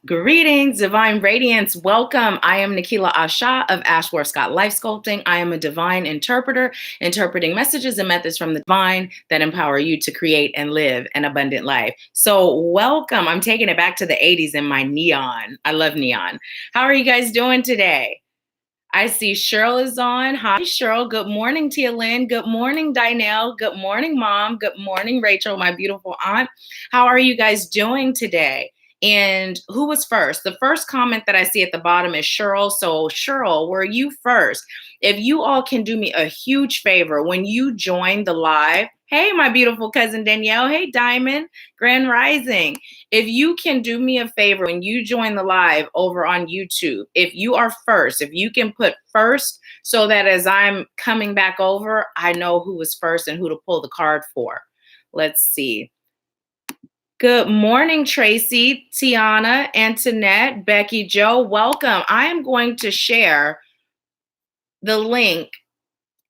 Greetings, Divine Radiance. Welcome. I am Nahkila Isha of Ashworth Life Sculpting. I am a divine interpreter, interpreting messages and methods from the divine that empower you to create and live an abundant life. So, welcome. I'm taking it back to the 80s in my neon. I love neon. How are you guys doing today? I see Cheryl is on. Hi, Cheryl. Good morning, Tia Lynn. Good morning, Dinelle. Good morning, Mom. Good morning, Rachel, my beautiful aunt. How are you guys doing today? And who was first? The first comment that I see at the bottom is Cheryl. So, Cheryl, were you first? If you all can do me a huge favor, when you join the live, hey, my beautiful cousin Danielle. Hey, Diamond, Grand Rising. If you can do me a favor when you join the live over on YouTube, if you are first, if you can put first so that as I'm coming back over, I know who was first and who to pull the card for. Let's see. Good morning, Tracy, Tiana, Antoinette, Becky, Joe. Welcome. I am going to share the link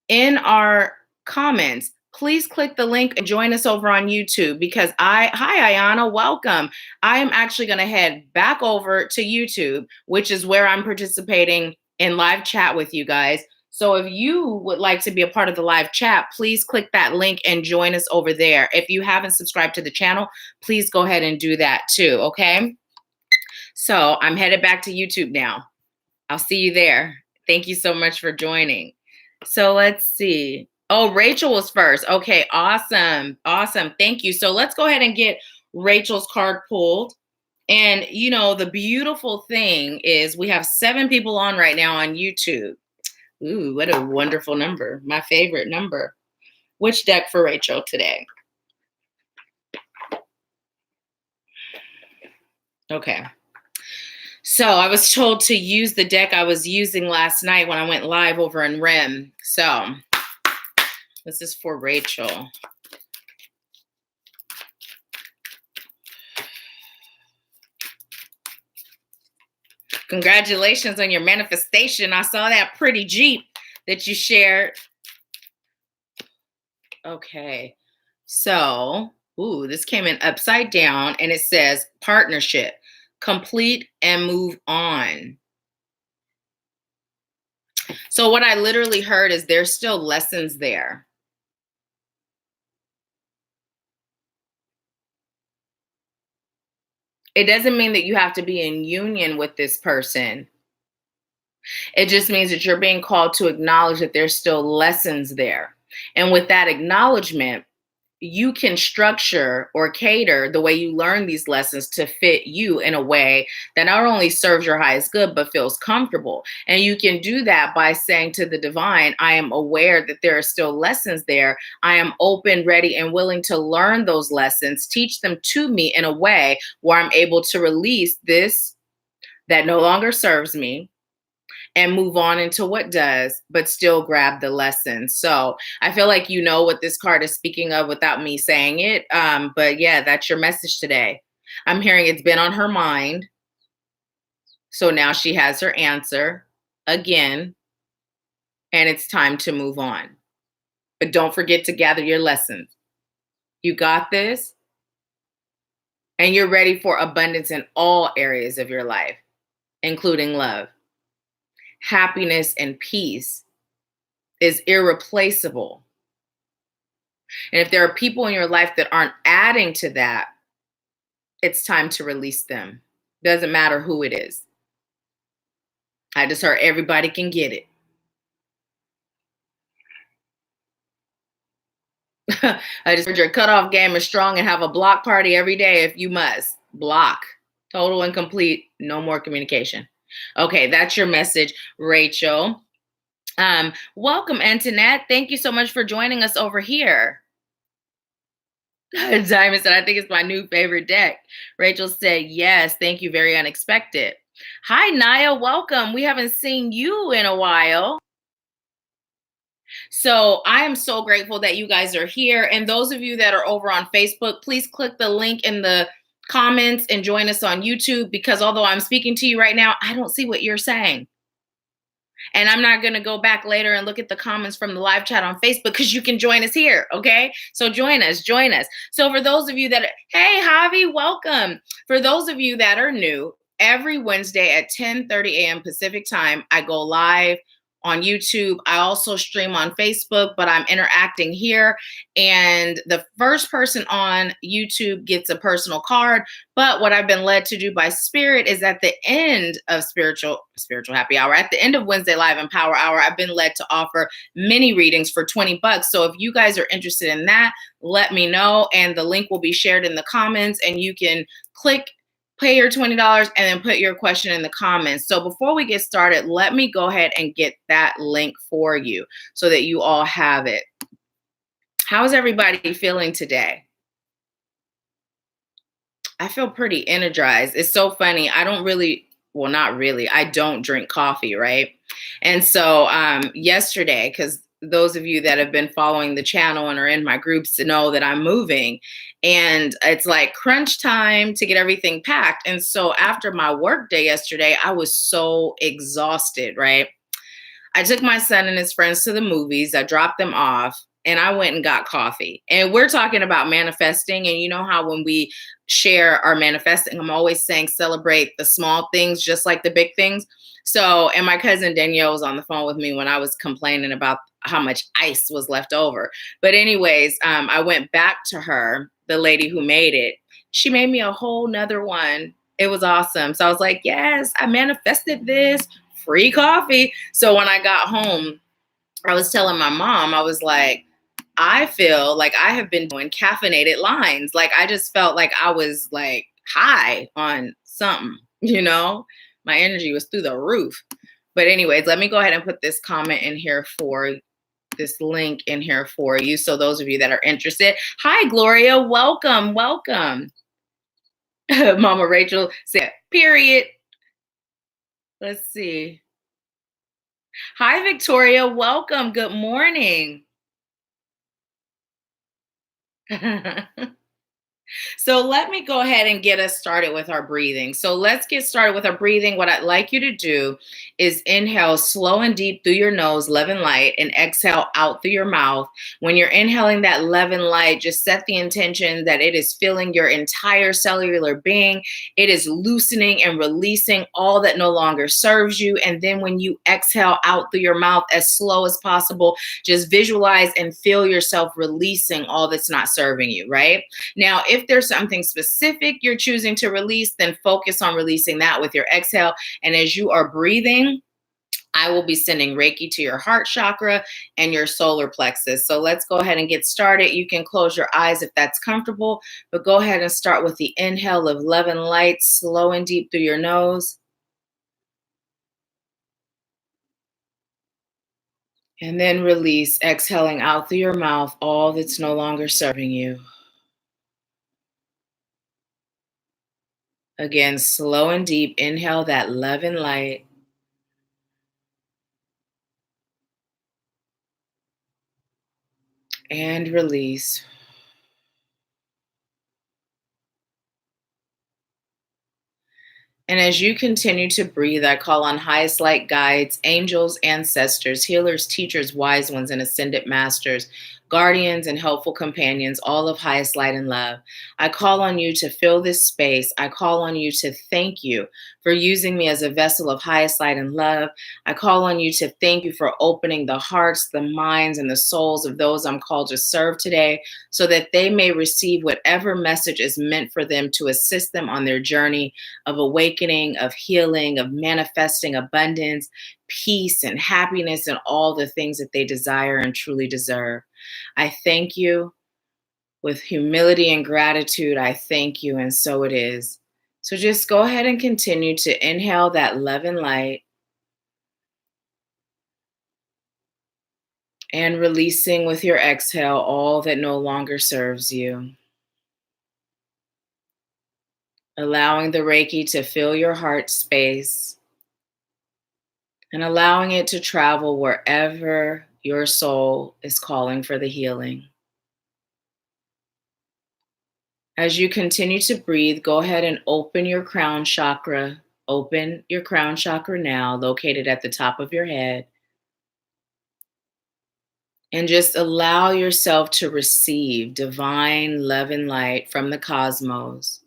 in our comments. Please click the link and join us over on YouTube because hi, Ayana, welcome. I am actually going to head back over to YouTube, which is where I'm participating in live chat with you guys. So if you would like to be a part of the live chat, please click that link and join us over there. If you haven't subscribed to the channel, please go ahead and do that too, okay? So I'm headed back to YouTube now. I'll see you there. Thank you so much for joining. So let's see. Oh, Rachel was first. Okay, awesome. Awesome. Thank you. So let's go ahead and get Rachel's card pulled. And, you know, the beautiful thing is we have 7 people on right now on YouTube. Ooh, what a wonderful number. My favorite number. Which deck for Rachel today? Okay. So I was told to use the deck I was using last night when I went live over in REM. So this is for Rachel. Congratulations on your manifestation. I saw that pretty Jeep that you shared. Okay. So, ooh, this came in upside down and it says partnership, complete and move on. So what I literally heard is there's still lessons there. It doesn't mean that you have to be in union with this person. It just means that you're being called to acknowledge that there's still lessons there. And with that acknowledgement, you can structure or cater the way you learn these lessons to fit you in a way that not only serves your highest good, but feels comfortable. And you can do that by saying to the divine, I am aware that there are still lessons there. I am open, ready, and willing to learn those lessons, teach them to me in a way where I'm able to release this that no longer serves me and move on into what does, but still grab the lesson. So I feel like you know what this card is speaking of without me saying it. But yeah, that's your message today. I'm hearing it's been on her mind. So now she has her answer again, and it's time to move on. But don't forget to gather your lessons. You got this, and you're ready for abundance in all areas of your life, including love. Happiness and peace is irreplaceable. And if there are people in your life that aren't adding to that, it's time to release them. Doesn't matter who it is. I just heard everybody can get it. I just heard your cutoff game is strong and have a block party every day if you must. Block. Total and complete. No more communication. Okay, that's your message, Rachel. Welcome, Antoinette. Thank you so much for joining us over here. Diamond said, I think it's my new favorite deck. Rachel said, yes, thank you. Very unexpected. Hi, Naya. Welcome. We haven't seen you in a while. So I am so grateful that you guys are here. And those of you that are over on Facebook, please click the link in the comments and join us on YouTube, because although I'm speaking to you right now, I don't see what you're saying. And I'm not going to go back later and look at the comments from the live chat on Facebook, because you can join us here. Okay. So join us. So for those of you that, hey, Javi, welcome. For those of you that are new, every Wednesday at 10:30 a.m. Pacific time, I go live on YouTube. I also stream on Facebook, but I'm interacting here. And the first person on YouTube gets a personal card. But what I've been led to do by Spirit is at the end of spiritual happy hour, at the end of Wednesday Live and Power Hour, I've been led to offer mini readings for $20. So if you guys are interested in that, let me know. And the link will be shared in the comments, and you can click, pay your $20, and then put your question in the comments. So before we get started, let me go ahead and get that link for you so that you all have it. How's everybody feeling today? I feel pretty energized. It's so funny. I don't really, well, not really. I don't drink coffee, right? And so yesterday, because those of you that have been following the channel and are in my groups know that I'm moving, and it's like crunch time to get everything packed. And so after my work day yesterday, I was so exhausted, right? I took my son and his friends to the movies. I dropped them off and I went and got coffee. And we're talking about manifesting. And you know how when we share our manifesting, I'm always saying celebrate the small things just like the big things. So, and my cousin Danielle was on the phone with me when I was complaining about how much ice was left over. But, anyways, I went back to her, the lady who made it. She made me a whole nother one. It was awesome. So I was like, yes, I manifested this. Free coffee. So when I got home, I was telling my mom, I was like, I feel like I have been doing caffeinated lines. Like I just felt like I was like high on something, you know? My energy was through the roof. But anyways, let me go ahead and put this comment in here for this link in here for you. So those of you that are interested. Hi, Gloria. Welcome. Welcome. Mama Rachel said, period. Let's see. Hi, Victoria. Welcome. Good morning. So let me go ahead and get us started with our breathing. So let's get started with our breathing. What I'd like you to do is inhale slow and deep through your nose, love and light, and exhale out through your mouth. When you're inhaling that love and light, just set the intention that it is filling your entire cellular being. It is loosening and releasing all that no longer serves you. And then when you exhale out through your mouth as slow as possible, just visualize and feel yourself releasing all that's not serving you, right? Now, if there's something specific you're choosing to release, then focus on releasing that with your exhale. And as you are breathing, I will be sending Reiki to your heart chakra and your solar plexus. So let's go ahead and get started. You can close your eyes if that's comfortable, but go ahead and start with the inhale of love and light, slow and deep through your nose. And then release, exhaling out through your mouth all that's no longer serving you. Again, slow and deep. Inhale that love and light. And release. And as you continue to breathe, I call on highest light guides, angels, ancestors, healers, teachers, wise ones, and ascended masters, guardians, and helpful companions, all of highest light and love. I call on you to fill this space. I call on you to thank you for using me as a vessel of highest light and love. I call on you to thank you for opening the hearts, the minds, and the souls of those I'm called to serve today so that they may receive whatever message is meant for them to assist them on their journey of awakening, of healing, of manifesting abundance, peace, and happiness, and all the things that they desire and truly deserve. I thank you with humility and gratitude. I thank you, and so it is. So just go ahead and continue to inhale that love and light and releasing with your exhale all that no longer serves you. Allowing the Reiki to fill your heart space and allowing it to travel wherever your soul is calling for the healing. As you continue to breathe, go ahead and open your crown chakra. Open your crown chakra now, located at the top of your head. And just allow yourself to receive divine love and light from the cosmos.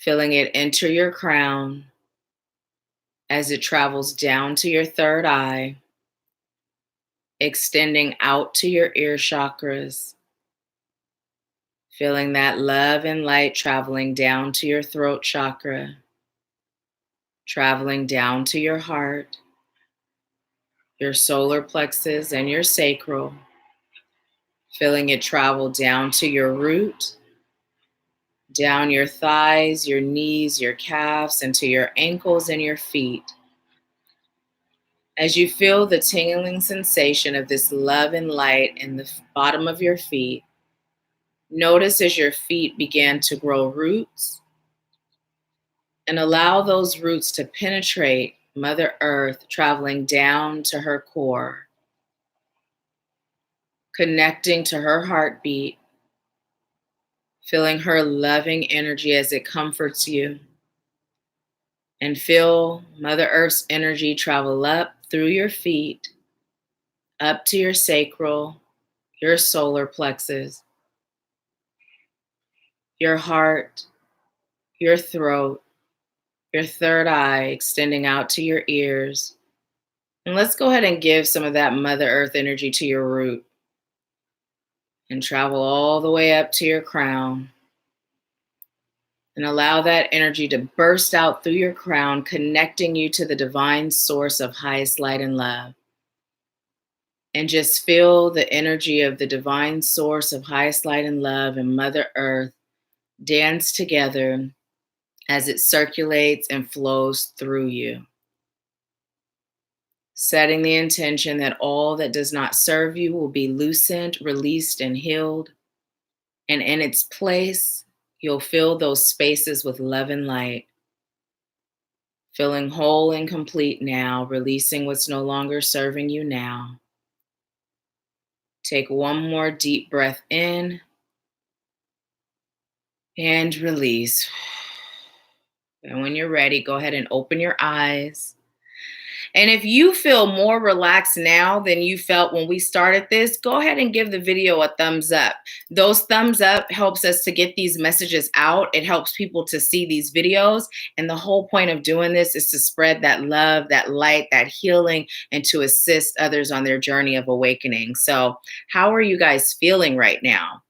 Feeling it enter your crown as it travels down to your third eye, extending out to your ear chakras. Feeling that love and light traveling down to your throat chakra, traveling down to your heart, your solar plexus, and your sacral. Feeling it travel down to your root, down your thighs, your knees, your calves, and to your ankles and your feet. As you feel the tingling sensation of this love and light in the bottom of your feet, notice as your feet begin to grow roots, and allow those roots to penetrate Mother Earth, traveling down to her core, connecting to her heartbeat, feeling her loving energy as it comforts you. And feel Mother Earth's energy travel up through your feet, up to your sacral, your solar plexus, your heart, your throat, your third eye, extending out to your ears. And let's go ahead and give some of that Mother Earth energy to your root and travel all the way up to your crown. And allow that energy to burst out through your crown, connecting you to the divine source of highest light and love. And just feel the energy of the divine source of highest light and love and Mother Earth dance together as it circulates and flows through you. Setting the intention that all that does not serve you will be loosened, released, and healed. And in its place, you'll fill those spaces with love and light. Feeling whole and complete now, releasing what's no longer serving you now. Take one more deep breath in and release. And when you're ready, go ahead and open your eyes. And if you feel more relaxed now than you felt when we started this, go ahead and give the video a thumbs up. Those thumbs up helps us to get these messages out. It helps people to see these videos. And the whole point of doing this is to spread that love, that light, that healing, and to assist others on their journey of awakening. So how are you guys feeling right now?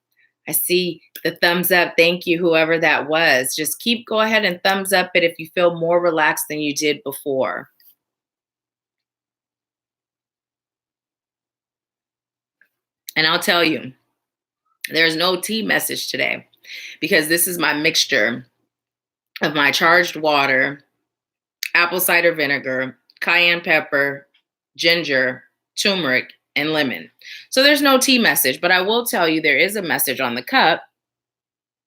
I see the thumbs up. Thank you, whoever that was. Just go ahead and thumbs up it if you feel more relaxed than you did before. And I'll tell you, there's no tea message today because this is my mixture of my charged water, apple cider vinegar, cayenne pepper, ginger, turmeric, and lemon. So there's no tea message, but I will tell you there is a message on the cup.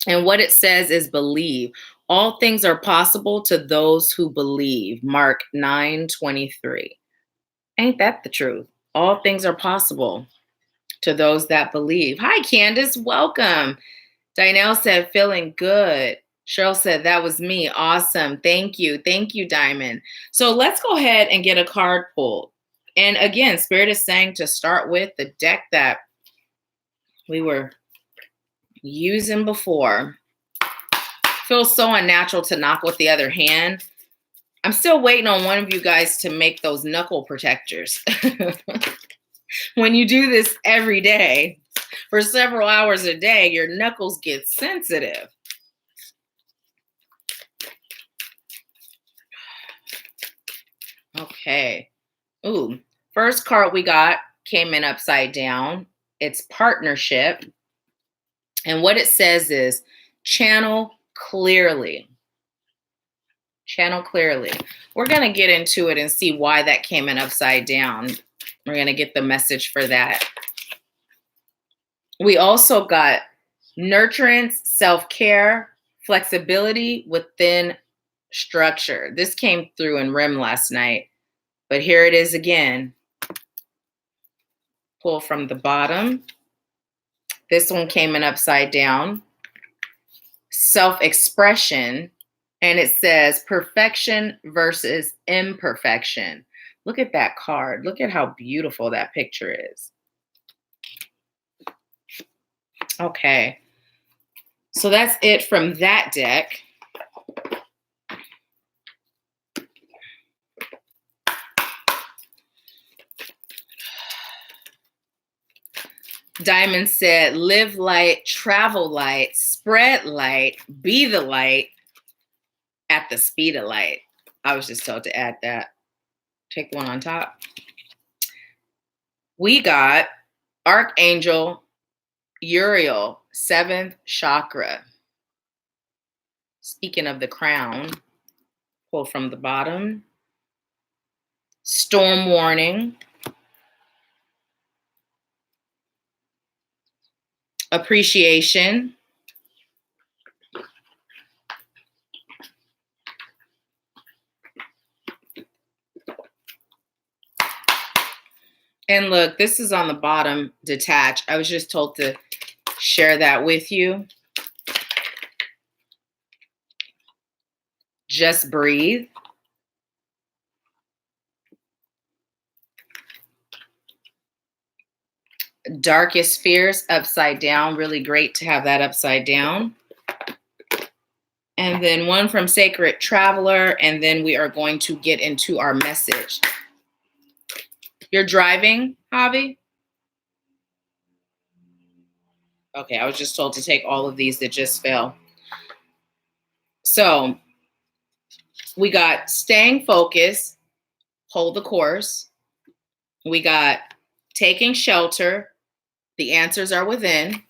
And what it says is believe. All things are possible to those who believe. Mark 9:23. Ain't that the truth? All things are possible to those that believe. Hi, Candace. Welcome. Dinelle said, feeling good. Cheryl said, that was me. Awesome. Thank you. Thank you, Diamond. So let's go ahead and get a card pulled. And again, Spirit is saying to start with the deck that we were using before. Feels so unnatural to knock with the other hand. I'm still waiting on one of you guys to make those knuckle protectors. When you do this every day for several hours a day, your knuckles get sensitive. Okay. Ooh, first card we got came in upside down. It's partnership. And what it says is channel clearly. Channel clearly. We're going to get into it and see why that came in upside down. We're going to get the message for that. We also got nurturance, self-care, flexibility within structure. This came through in REM last night, but here it is again. Pull from the bottom. This one came in upside down. Self-expression, and it says perfection versus imperfection. Look at that card. Look at how beautiful that picture is. Okay. So that's it from that deck. Diamond said, live light, travel light, spread light, be the light at the speed of light. I was just told to add that. Take one on top. We got Archangel Uriel, 7th chakra. Speaking of the crown, pull from the bottom. Storm warning. Appreciation. And look, this is on the bottom, detach. I was just told to share that with you. Just breathe. Darkest fears upside down. Really great to have that upside down. And then one from Sacred Traveler. And then we are going to get into our message. You're driving, Javi? Okay, I was just told to take all of these that just fell. So we got staying focused, hold the course. We got taking shelter. The answers are within.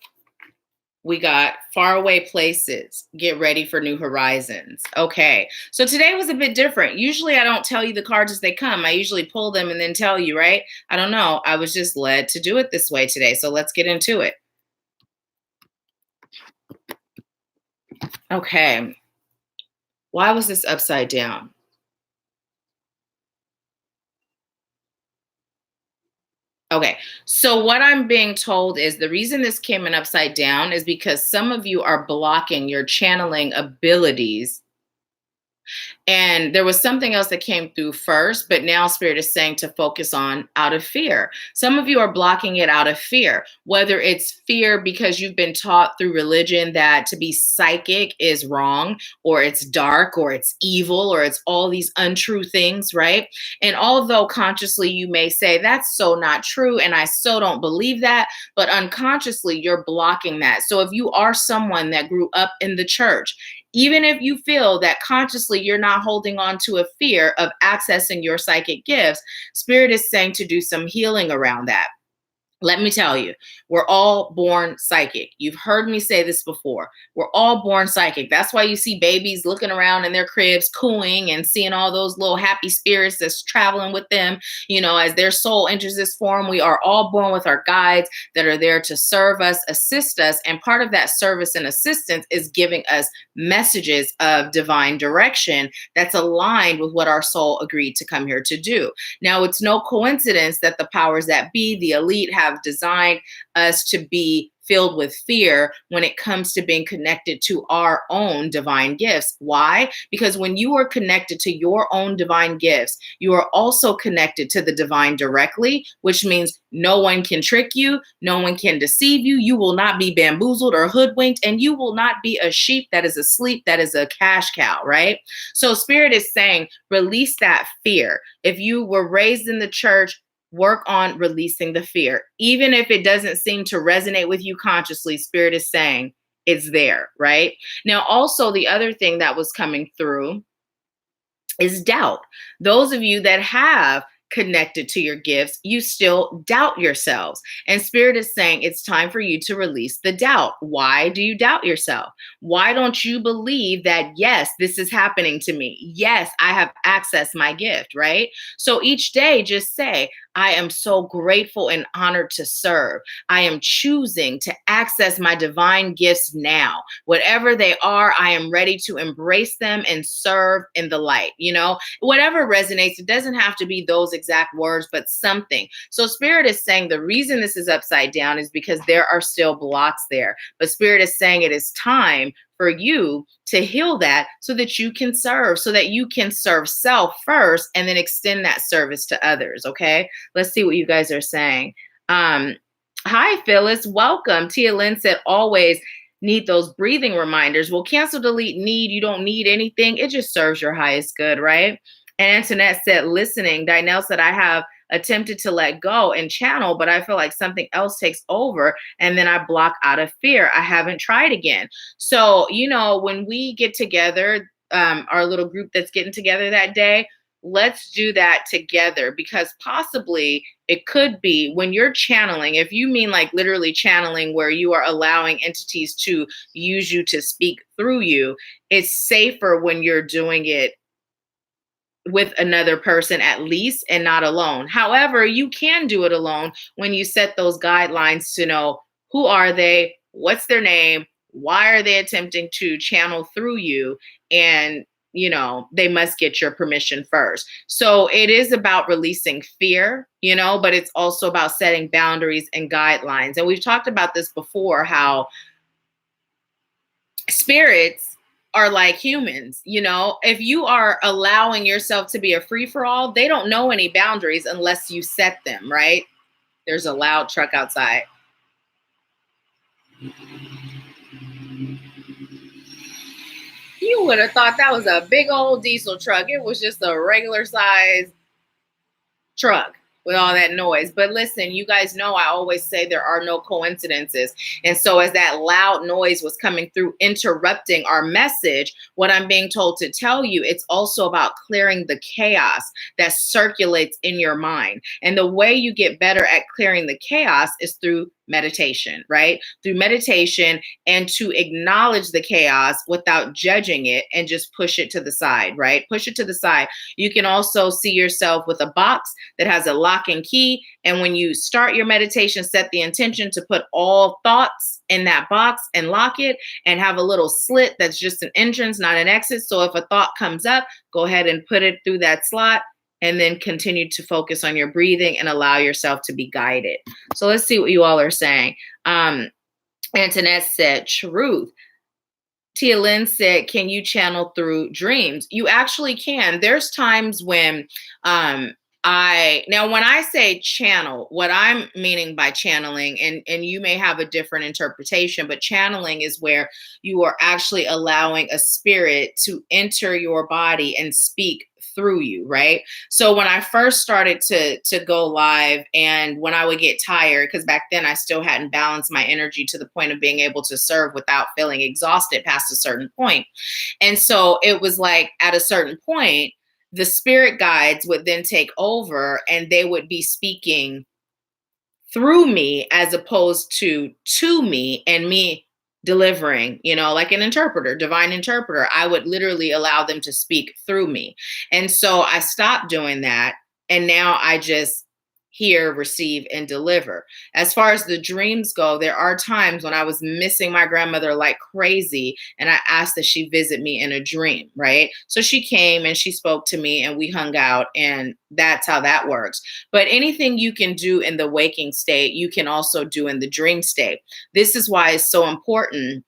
We got faraway places. Get ready for new horizons. Okay, so today was a bit different. Usually I don't tell you the cards as they come. I usually pull them and then tell you, right? I don't know. I was just led to do it this way today. So let's get into it. Okay. Why was this upside down? Okay, so what I'm being told is the reason this came in upside down is because some of you are blocking your channeling abilities. And there was something else that came through first, but now Spirit is saying to focus on out of fear. Some of you are blocking it out of fear, whether it's fear because you've been taught through religion that to be psychic is wrong, or it's dark, or it's evil, or it's all these untrue things, right? And although consciously you may say, that's so not true, and I so don't believe that, but unconsciously you're blocking that. So if you are someone that grew up in the church, even if you feel that consciously you're not holding on to a fear of accessing your psychic gifts, Spirit is saying to do some healing around that. Let me tell you, we're all born psychic. You've heard me say this before. We're all born psychic. That's why you see babies looking around in their cribs, cooing and seeing all those little happy spirits that's traveling with them. You know, as their soul enters this form, we are all born with our guides that are there to serve us, assist us. And part of that service and assistance is giving us messages of divine direction that's aligned with what our soul agreed to come here to do. Now, it's no coincidence that the powers that be, the elite, have designed us to be filled with fear when it comes to being connected to our own divine gifts. Why? Because when you are connected to your own divine gifts, you are also connected to the divine directly, which means no one can trick you, no one can deceive you, you will not be bamboozled or hoodwinked, and you will not be a sheep that is asleep, that is a cash cow, right? So Spirit is saying, release that fear. If you were raised in the church, work on releasing the fear. Even if it doesn't seem to resonate with you consciously, Spirit is saying it's there, right? Now, also the other thing that was coming through is doubt. Those of you that have connected to your gifts, you still doubt yourselves. And Spirit is saying it's time for you to release the doubt. Why do you doubt yourself? Why don't you believe that, yes, this is happening to me? Yes, I have accessed my gift, right? So each day, just say, I am so grateful and honored to serve. I am choosing to access my divine gifts now. Whatever they are, I am ready to embrace them and serve in the light. You know, whatever resonates, it doesn't have to be those exact words, but something. So Spirit is saying the reason this is upside down is because there are still blocks there. But Spirit is saying it is time for you to heal that so that you can serve, so that you can serve self first and then extend that service to others. Okay, let's see what you guys are saying. Hi, Phyllis. Welcome. Tia Lynn said, always need those breathing reminders. Well, cancel, delete, need. You don't need anything. It just serves your highest good, right? And Antoinette said, listening. Dinelle said, I have attempted to let go and channel, but I feel like something else takes over and then I block out of fear. I haven't tried again. So, when we get together, our little group that's getting together that day, let's do that together, because possibly it could be when you're channeling, if you mean like literally channeling where you are allowing entities to use you to speak through you, it's safer when you're doing it with another person at least and not alone. However, you can do it alone when you set those guidelines to know who are they, what's their name, why are they attempting to channel through you, and they must get your permission first. So it is about releasing fear, but it's also about setting boundaries and guidelines. And we've talked about this before, how spirits are like humans. If you are allowing yourself to be a free for all, they don't know any boundaries unless you set them, right? There's a loud truck outside. You would have thought that was a big old diesel truck. It was just a regular size truck with all that noise. But listen, you guys know I always say there are no coincidences. And so as that loud noise was coming through, interrupting our message, what I'm being told to tell you, it's also about clearing the chaos that circulates in your mind. And the way you get better at clearing the chaos is through meditation, right? Through meditation, and to acknowledge the chaos without judging it and just push it to the side, right? Push it to the side. You can also see yourself with a box that has a lock and key. And when you start your meditation, set the intention to put all thoughts in that box and lock it, and have a little slit that's just an entrance, not an exit. So if a thought comes up, go ahead and put it through that slot, and then continue to focus on your breathing and allow yourself to be guided. So let's see what you all are saying. Antoinette said, truth. Tia Lynn said, can you channel through dreams? You actually can. There's times when when I say channel, what I'm meaning by channeling, and you may have a different interpretation, but channeling is where you are actually allowing a spirit to enter your body and speak through you, right? So when I first started to go live, and when I would get tired, because back then I still hadn't balanced my energy to the point of being able to serve without feeling exhausted past a certain point. And so it was like at a certain point, the spirit guides would then take over, and they would be speaking through me as opposed to me, and me delivering, like an interpreter, divine interpreter. I would literally allow them to speak through me. And so I stopped doing that. And now I just hear, receive, and deliver. As far as the dreams go, there are times when I was missing my grandmother like crazy, and I asked that she visit me in a dream, right? So she came and she spoke to me, and we hung out, and that's how that works. But anything you can do in the waking state, you can also do in the dream state. This is why it's so important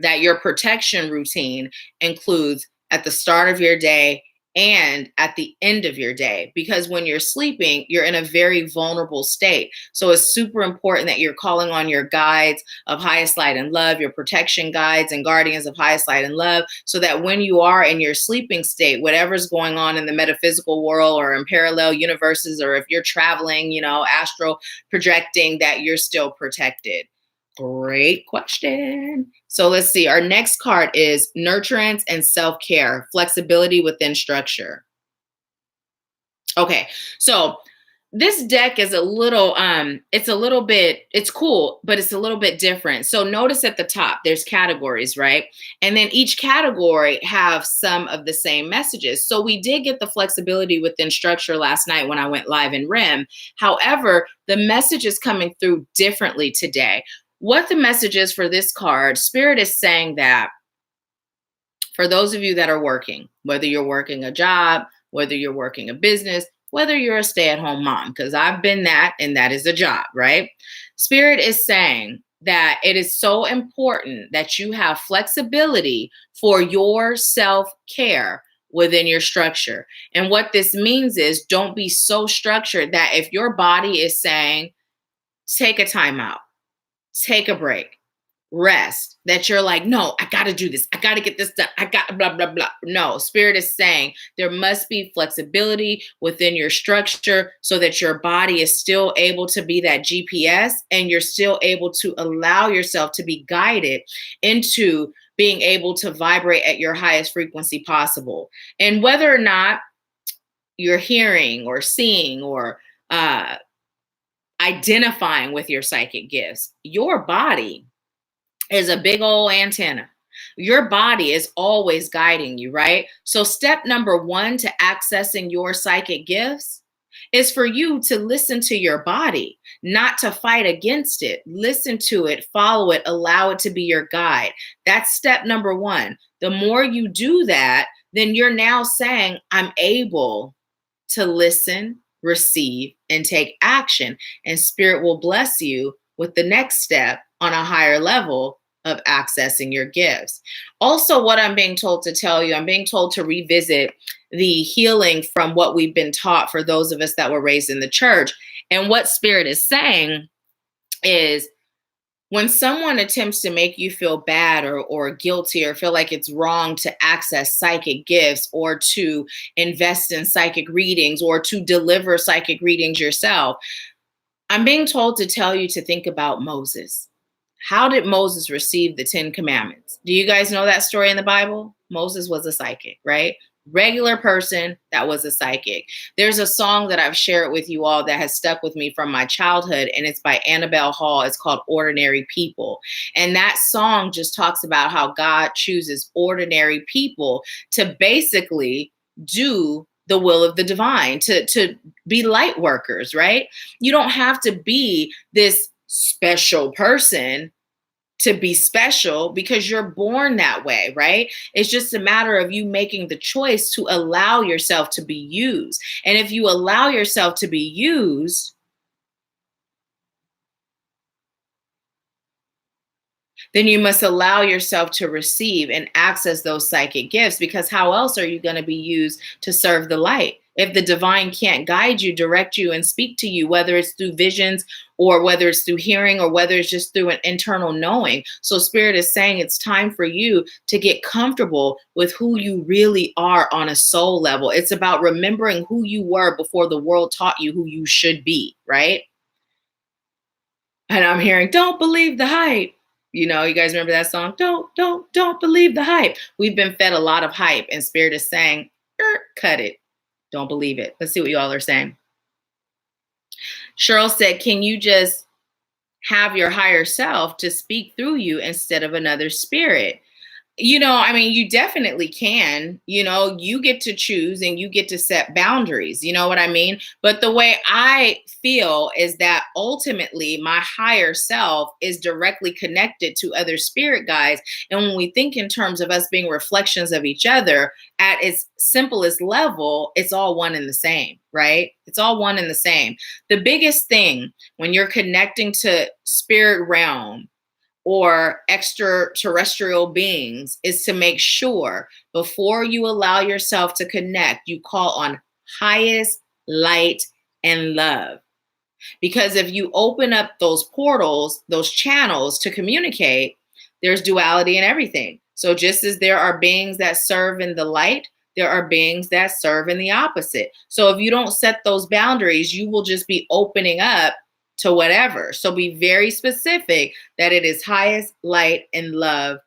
that your protection routine includes at the start of your day and at the end of your day, because when you're sleeping, you're in a very vulnerable state. So it's super important that you're calling on your guides of highest light and love, your protection guides and guardians of highest light and love, so that when you are in your sleeping state, whatever's going on in the metaphysical world or in parallel universes, or if you're traveling, astral projecting, that you're still protected. Great question. So let's see. Our next card is nurturance and self-care, flexibility within structure. Okay. So this deck is it's cool, but it's a little bit different. So notice at the top, there's categories, right? And then each category have some of the same messages. So we did get the flexibility within structure last night when I went live in REM. However, the message is coming through differently today. What the message is for this card, Spirit is saying that for those of you that are working, whether you're working a job, whether you're working a business, whether you're a stay-at-home mom, because I've been that, and that is a job, right? Spirit is saying that it is so important that you have flexibility for your self-care within your structure. And what this means is, don't be so structured that if your body is saying, take a time out, take a break, rest, that you're like, no, I got to do this. I got to get this done. I got blah, blah, blah. No, Spirit is saying there must be flexibility within your structure so that your body is still able to be that GPS and you're still able to allow yourself to be guided into being able to vibrate at your highest frequency possible. And whether or not you're hearing or seeing or identifying with your psychic gifts, your body is a big old antenna. Your body is always guiding you, right? So, step number one to accessing your psychic gifts is for you to listen to your body, not to fight against it. Listen to it, follow it, allow it to be your guide. That's step number one. The more you do that, then you're now saying, I'm able to listen, receive, and take action. And Spirit will bless you with the next step on a higher level of accessing your gifts. Also, what I'm being told to tell you, I'm being told to revisit the healing from what we've been taught for those of us that were raised in the church. And what Spirit is saying is, when someone attempts to make you feel bad or guilty or feel like it's wrong to access psychic gifts or to invest in psychic readings or to deliver psychic readings yourself, I'm being told to tell you to think about Moses. How did Moses receive the 10 commandments? Do you guys know that story in the Bible? Moses was a psychic, right? Regular person that was a psychic. There's a song that I've shared with you all that has stuck with me from my childhood, and it's by Annabelle Hall. It's called Ordinary People. And that song just talks about how God chooses ordinary people to basically do the will of the divine, to be light workers, right? You don't have to be this special person to be special because you're born that way, right? It's just a matter of you making the choice to allow yourself to be used. And if you allow yourself to be used, then you must allow yourself to receive and access those psychic gifts, because how else are you going to be used to serve the light? If the divine can't guide you, direct you, and speak to you, whether it's through visions or whether it's through hearing or whether it's just through an internal knowing. So Spirit is saying it's time for you to get comfortable with who you really are on a soul level. It's about remembering who you were before the world taught you who you should be, right? And I'm hearing, don't believe the hype. You know, you guys remember that song? Don't believe the hype. We've been fed a lot of hype, and Spirit is saying, cut it. Don't believe it. Let's see what y'all are saying. Cheryl said, can you just have your higher self to speak through you instead of another spirit? You know, I mean, you definitely can. You know, you get to choose and you get to set boundaries. You know what I mean? But the way I feel is that ultimately my higher self is directly connected to other spirit guides. And when we think in terms of us being reflections of each other at its simplest level, it's all one and the same, right? It's all one and the same. The biggest thing when you're connecting to spirit realm or extraterrestrial beings is to make sure before you allow yourself to connect, you call on highest light and love. Because if you open up those portals, those channels to communicate, there's duality in everything. So just as there are beings that serve in the light, there are beings that serve in the opposite. So if you don't set those boundaries, you will just be opening up to whatever. So be very specific that it is highest light and love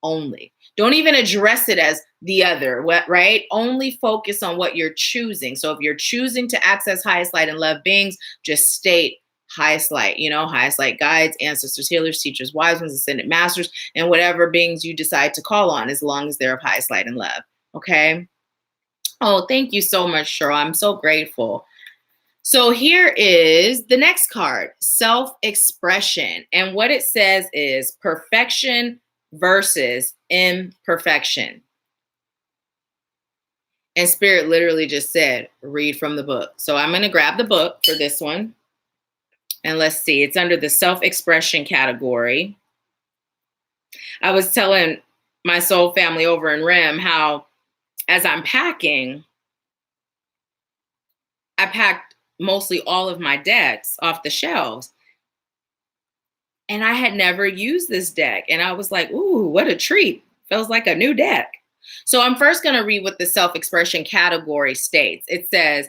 only. Don't even address it as the other, right? Only focus on what you're choosing. So if you're choosing to access highest light and love beings, just state highest light, you know, highest light guides, ancestors, healers, teachers, wise ones, ascended masters, and whatever beings you decide to call on, as long as they're of highest light and love. Okay. Oh, thank you so much, Cheryl. I'm so grateful. So here is the next card, self-expression. And what it says is perfection versus imperfection. And Spirit literally just said, read from the book. So I'm going to grab the book for this one. And let's see, it's under the self-expression category. I was telling my soul family over in REM how as I'm packing, I packed mostly all of my decks off the shelves. And I had never used this deck. And I was like, ooh, what a treat. Feels like a new deck. So I'm first going to read what the self-expression category states. It says,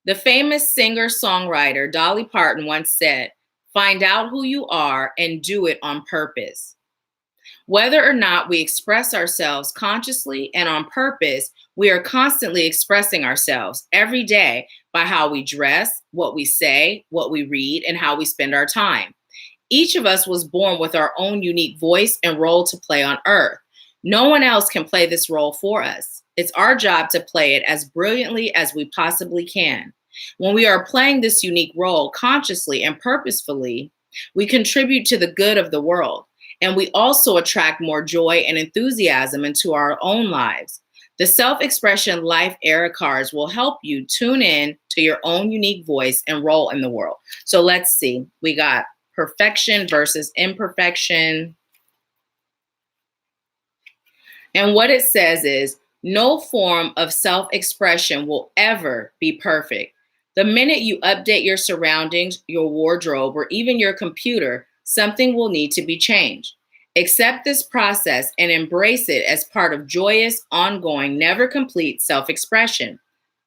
the famous singer-songwriter Dolly Parton once said, find out who you are and do it on purpose. Whether or not we express ourselves consciously and on purpose, we are constantly expressing ourselves every day by how we dress, what we say, what we read, and how we spend our time. Each of us was born with our own unique voice and role to play on earth. No one else can play this role for us. It's our job to play it as brilliantly as we possibly can. When we are playing this unique role consciously and purposefully, we contribute to the good of the world. And we also attract more joy and enthusiasm into our own lives. The self-expression life era cards will help you tune in to your own unique voice and role in the world. So let's see. We got perfection versus imperfection. And what it says is, no form of self-expression will ever be perfect. The minute you update your surroundings, your wardrobe, or even your computer, something will need to be changed. Accept this process and embrace it as part of joyous, ongoing, never complete self-expression.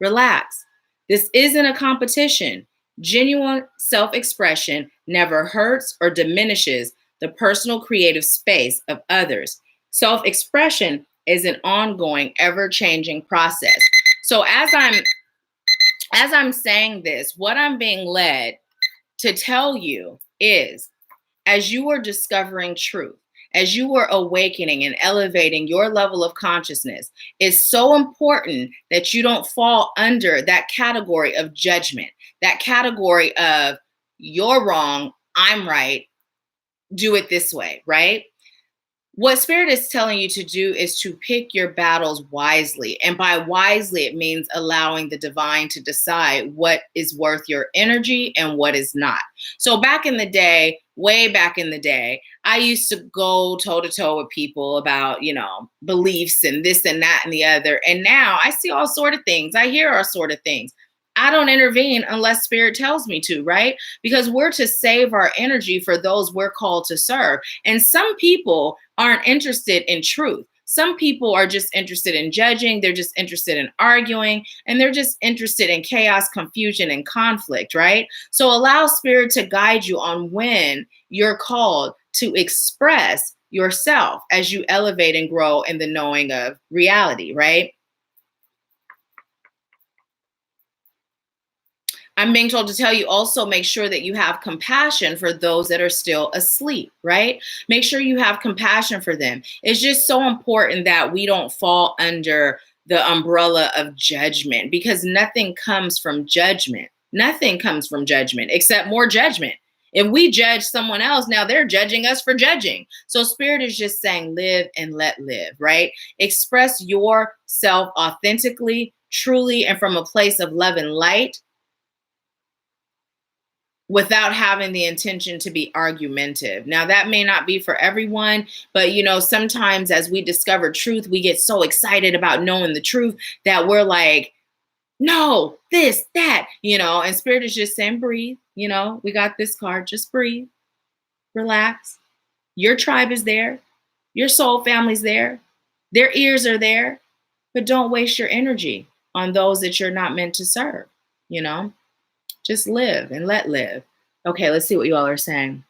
Relax. This isn't a competition. Genuine self-expression never hurts or diminishes the personal creative space of others. Self-expression is an ongoing, ever-changing process. So as I'm saying this, what I'm being led to tell you is, as you are discovering truth, as you are awakening and elevating your level of consciousness, it's so important that you don't fall under that category of judgment, that category of you're wrong, I'm right, do it this way, right? What Spirit is telling you to do is to pick your battles wisely. And by wisely, it means allowing the divine to decide what is worth your energy and what is not. So back in the day, way back in the day, I used to go toe to toe with people about, beliefs and this and that and the other. And now I see all sort of things. I hear all sort of things. I don't intervene unless Spirit tells me to, right? Because we're to save our energy for those we're called to serve. And some people aren't interested in truth. Some people are just interested in judging. They're just interested in arguing, and they're just interested in chaos, confusion, and conflict, right? So allow Spirit to guide you on when you're called to express yourself as you elevate and grow in the knowing of reality, right? I'm being told to tell you also, make sure that you have compassion for those that are still asleep, right? Make sure you have compassion for them. It's just so important that we don't fall under the umbrella of judgment, because nothing comes from judgment. Nothing comes from judgment except more judgment. If we judge someone else, now they're judging us for judging. So Spirit is just saying, live and let live, right? Express yourself authentically, truly, and from a place of love and light, without having the intention to be argumentative. Now, that may not be for everyone, but sometimes as we discover truth, we get so excited about knowing the truth that we're like, no, this, that, and Spirit is just saying, breathe, we got this card, just breathe, relax. Your tribe is there. Your soul family's there. Their ears are there, but don't waste your energy on those that you're not meant to serve, Just live and let live. Okay, let's see what you all are saying.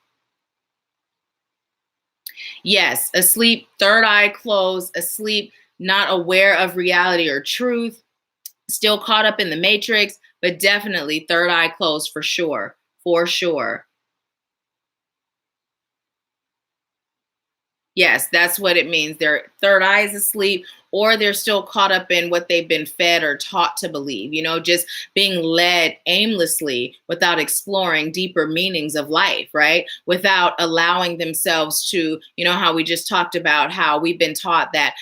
Yes, asleep, third eye closed, asleep, not aware of reality or truth, still caught up in the matrix, but definitely third eye closed for sure, for sure. Yes, that's what it means. Their third eye is asleep, or they're still caught up in what they've been fed or taught to believe, just being led aimlessly without exploring deeper meanings of life, right? Without allowing themselves to, how we just talked about how we've been taught that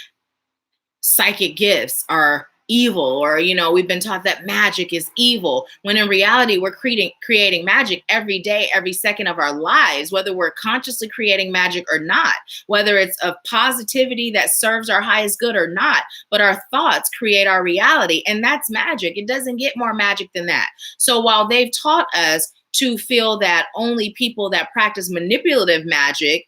psychic gifts are evil, or we've been taught that magic is evil, when in reality we're creating magic every day, every second of our lives, whether we're consciously creating magic or not, whether it's of positivity that serves our highest good or not, but our thoughts create our reality, and that's magic. It doesn't get more magic than that. So while they've taught us to feel that only people that practice manipulative magic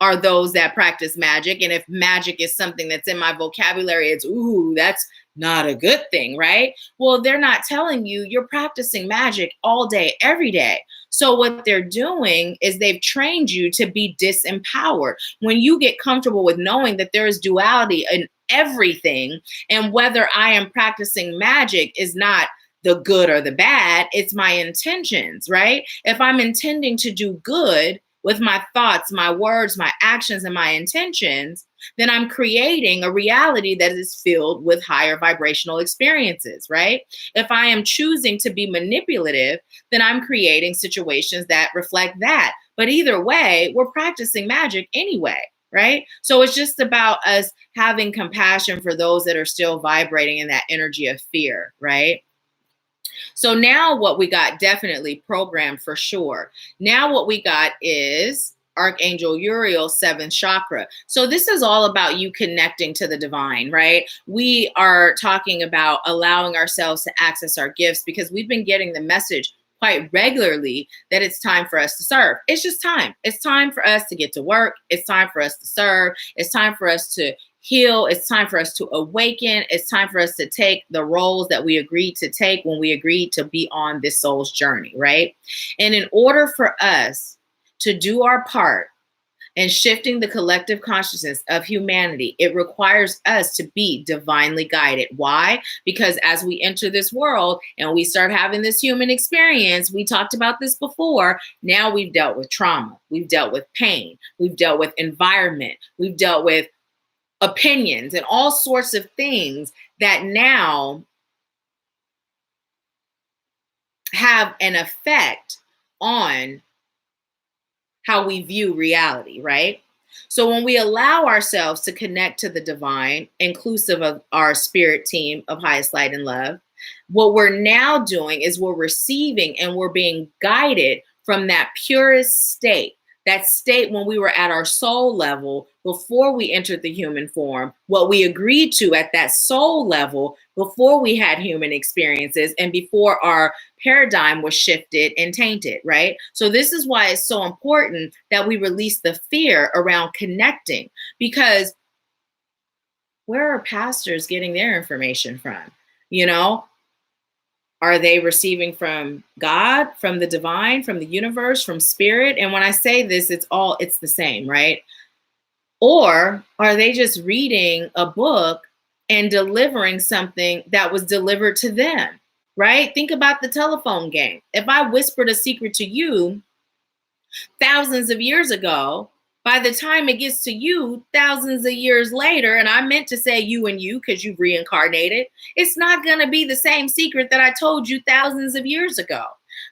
are those that practice magic. And if magic is something that's in my vocabulary, it's, ooh, that's not a good thing, right? Well, they're not telling you you're practicing magic all day, every day. So what they're doing is they've trained you to be disempowered. When you get comfortable with knowing that there is duality in everything, and whether I am practicing magic is not the good or the bad, it's my intentions, right? If I'm intending to do good with my thoughts, my words, my actions, and my intentions, then I'm creating a reality that is filled with higher vibrational experiences, right? If I am choosing to be manipulative, then I'm creating situations that reflect that. But either way, we're practicing magic anyway, right? So it's just about us having compassion for those that are still vibrating in that energy of fear, right? So now what we got, definitely programmed for sure. Now what we got is Archangel Uriel's seventh chakra. So this is all about you connecting to the divine, right? We are talking about allowing ourselves to access our gifts because we've been getting the message quite regularly that it's time for us to serve. It's just time. It's time for us to get to work. It's time for us to serve. It's time for us to heal. It's time for us to awaken. It's time for us to take the roles that we agreed to take when we agreed to be on this soul's journey, right? And in order for us to do our part in shifting the collective consciousness of humanity, it requires us to be divinely guided. Why? Because as we enter this world and we start having this human experience, we talked about this before, now we've dealt with trauma, we've dealt with pain, we've dealt with environment, we've dealt with opinions and all sorts of things that now have an effect on how we view reality, right? So when we allow ourselves to connect to the divine, inclusive of our spirit team of highest light and love, what we're now doing is we're receiving and we're being guided from that purest state. That state when we were at our soul level before we entered the human form, what we agreed to at that soul level before we had human experiences and before our paradigm was shifted and tainted, right? So this is why it's so important that we release the fear around connecting, because where are pastors getting their information from? You know, are they receiving from God, from the divine, from the universe, from spirit? And when I say this, it's the same, right? Or are they just reading a book and delivering something that was delivered to them, right? Think about the telephone game. If I whispered a secret to you thousands of years ago, by the time it gets to you thousands of years later, and I meant to say you and you because you've reincarnated, it's not going to be the same secret that I told you thousands of years ago.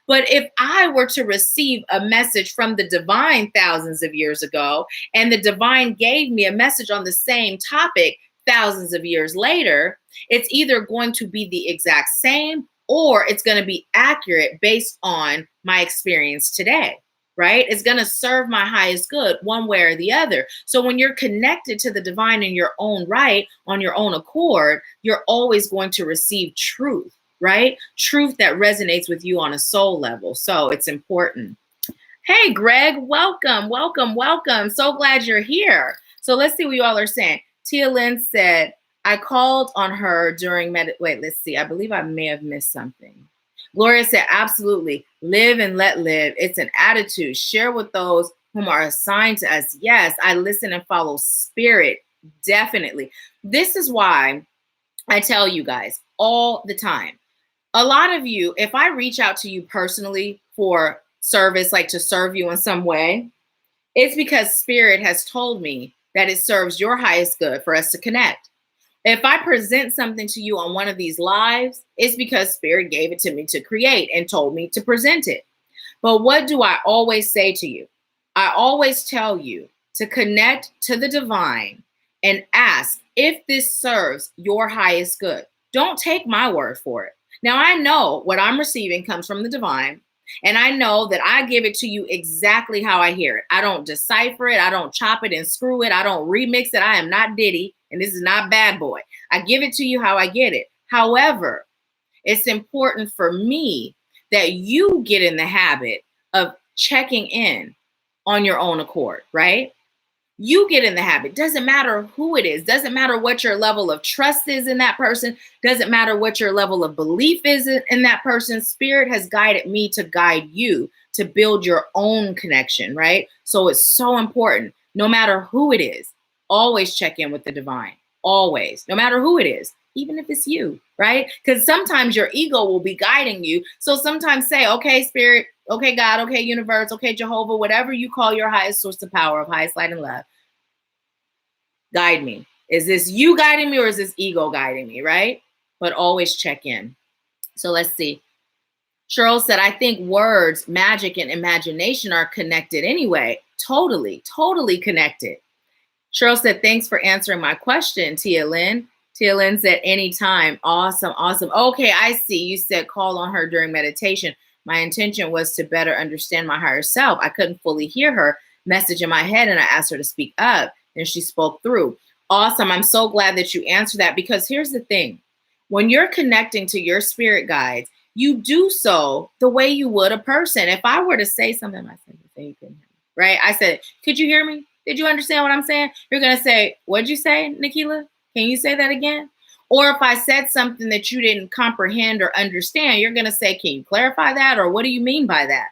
But if I were to receive a message from the divine thousands of years ago, and the divine gave me a message on the same topic thousands of years later, it's either going to be the exact same or it's going to be accurate based on my experience today. Right? It's going to serve my highest good one way or the other. So when you're connected to the divine in your own right, on your own accord, you're always going to receive truth, right? Truth that resonates with you on a soul level. So it's important. Hey, Greg, welcome, welcome, welcome. So glad you're here. So let's see what you all are saying. Tia Lynn said, I called on her during wait, let's see. I believe I may have missed something. Gloria said, absolutely. Live and let live. It's an attitude. Share with those whom are assigned to us. Yes, I listen and follow spirit. Definitely. This is why I tell you guys all the time. A lot of you, if I reach out to you personally for service, like to serve you in some way, it's because spirit has told me that it serves your highest good for us to connect. If I present something to you on one of these lives, it's because spirit gave it to me to create and told me to present it. But what do I always say to you? I always tell you to connect to the divine and ask if this serves your highest good. Don't take my word for it. Now, I know what I'm receiving comes from the divine, and I know that I give it to you exactly how I hear it. I don't decipher it. I don't chop it and screw it. I don't remix it. I am not Diddy. And this is not Bad Boy. I give it to you how I get it. However, it's important for me that you get in the habit of checking in on your own accord, right? You get in the habit. Doesn't matter who it is. Doesn't matter what your level of trust is in that person. Doesn't matter what your level of belief is in that person. Spirit has guided me to guide you to build your own connection, right? So it's so important. No matter who it is, always check in with the divine. Always. No matter who it is, even if it's you, right? Because sometimes your ego will be guiding you. So sometimes say, okay, Spirit, okay, God, okay, universe, okay, Jehovah, whatever you call your highest source of power, of highest light and love, guide me. Is this you guiding me or is this ego guiding me, right? But always check in. So let's see. Cheryl said, I think words, magic, and imagination are connected anyway. Totally, totally connected. Cheryl said, thanks for answering my question, Tia Lynn. Tia Lynn said, anytime. Awesome, awesome. Okay, I see. You said call on her during meditation. My intention was to better understand my higher self. I couldn't fully hear her message in my head, and I asked her to speak up, and she spoke through. Awesome. I'm so glad that you answered that, because here's the thing. When you're connecting to your spirit guides, you do so the way you would a person. If I were to say something, I said, you couldn't hear me, right? I said, could you hear me? Did you understand what I'm saying? You're going to say, what'd you say, Nahkila? Can you say that again? Or if I said something that you didn't comprehend or understand, you're going to say, can you clarify that? Or what do you mean by that?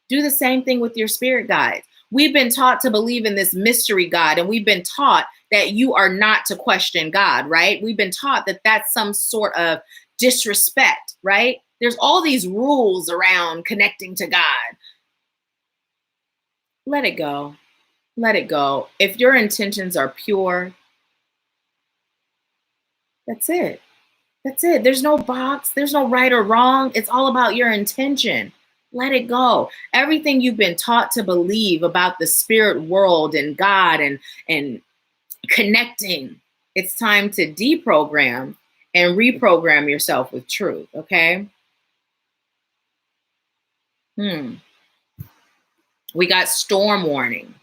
Do the same thing with your spirit guides. We've been taught to believe in this mystery God, and we've been taught that you are not to question God, right? We've been taught that that's some sort of disrespect, right? There's all these rules around connecting to God. Let it go. Let it go. If your intentions are pure, that's it. That's it. There's no box. There's no right or wrong. It's all about your intention. Let it go. Everything you've been taught to believe about the spirit world and God and connecting, it's time to deprogram and reprogram yourself with truth, okay? We got storm warning.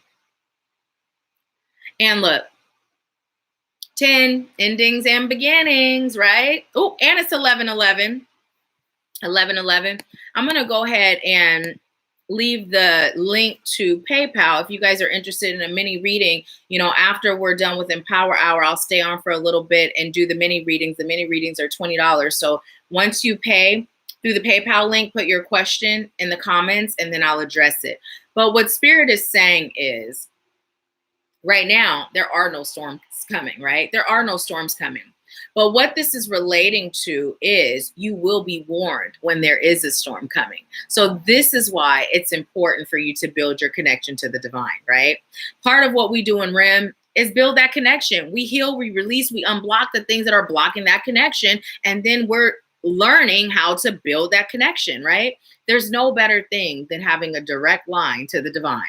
And look, 10 endings and beginnings, right? Oh, and it's 11:11. 11:11. I'm going to go ahead and leave the link to PayPal if you guys are interested in a mini reading. You know, after we're done with Empower Hour, I'll stay on for a little bit and do the mini readings. The mini readings are $20. So once you pay through the PayPal link, put your question in the comments and then I'll address it. But what Spirit is saying is, right now, there are no storms coming, right? There are no storms coming. But what this is relating to is you will be warned when there is a storm coming. So this is why it's important for you to build your connection to the divine, right? Part of what we do in REM is build that connection. We heal, we release, we unblock the things that are blocking that connection. And then we're learning how to build that connection, right? There's no better thing than having a direct line to the divine.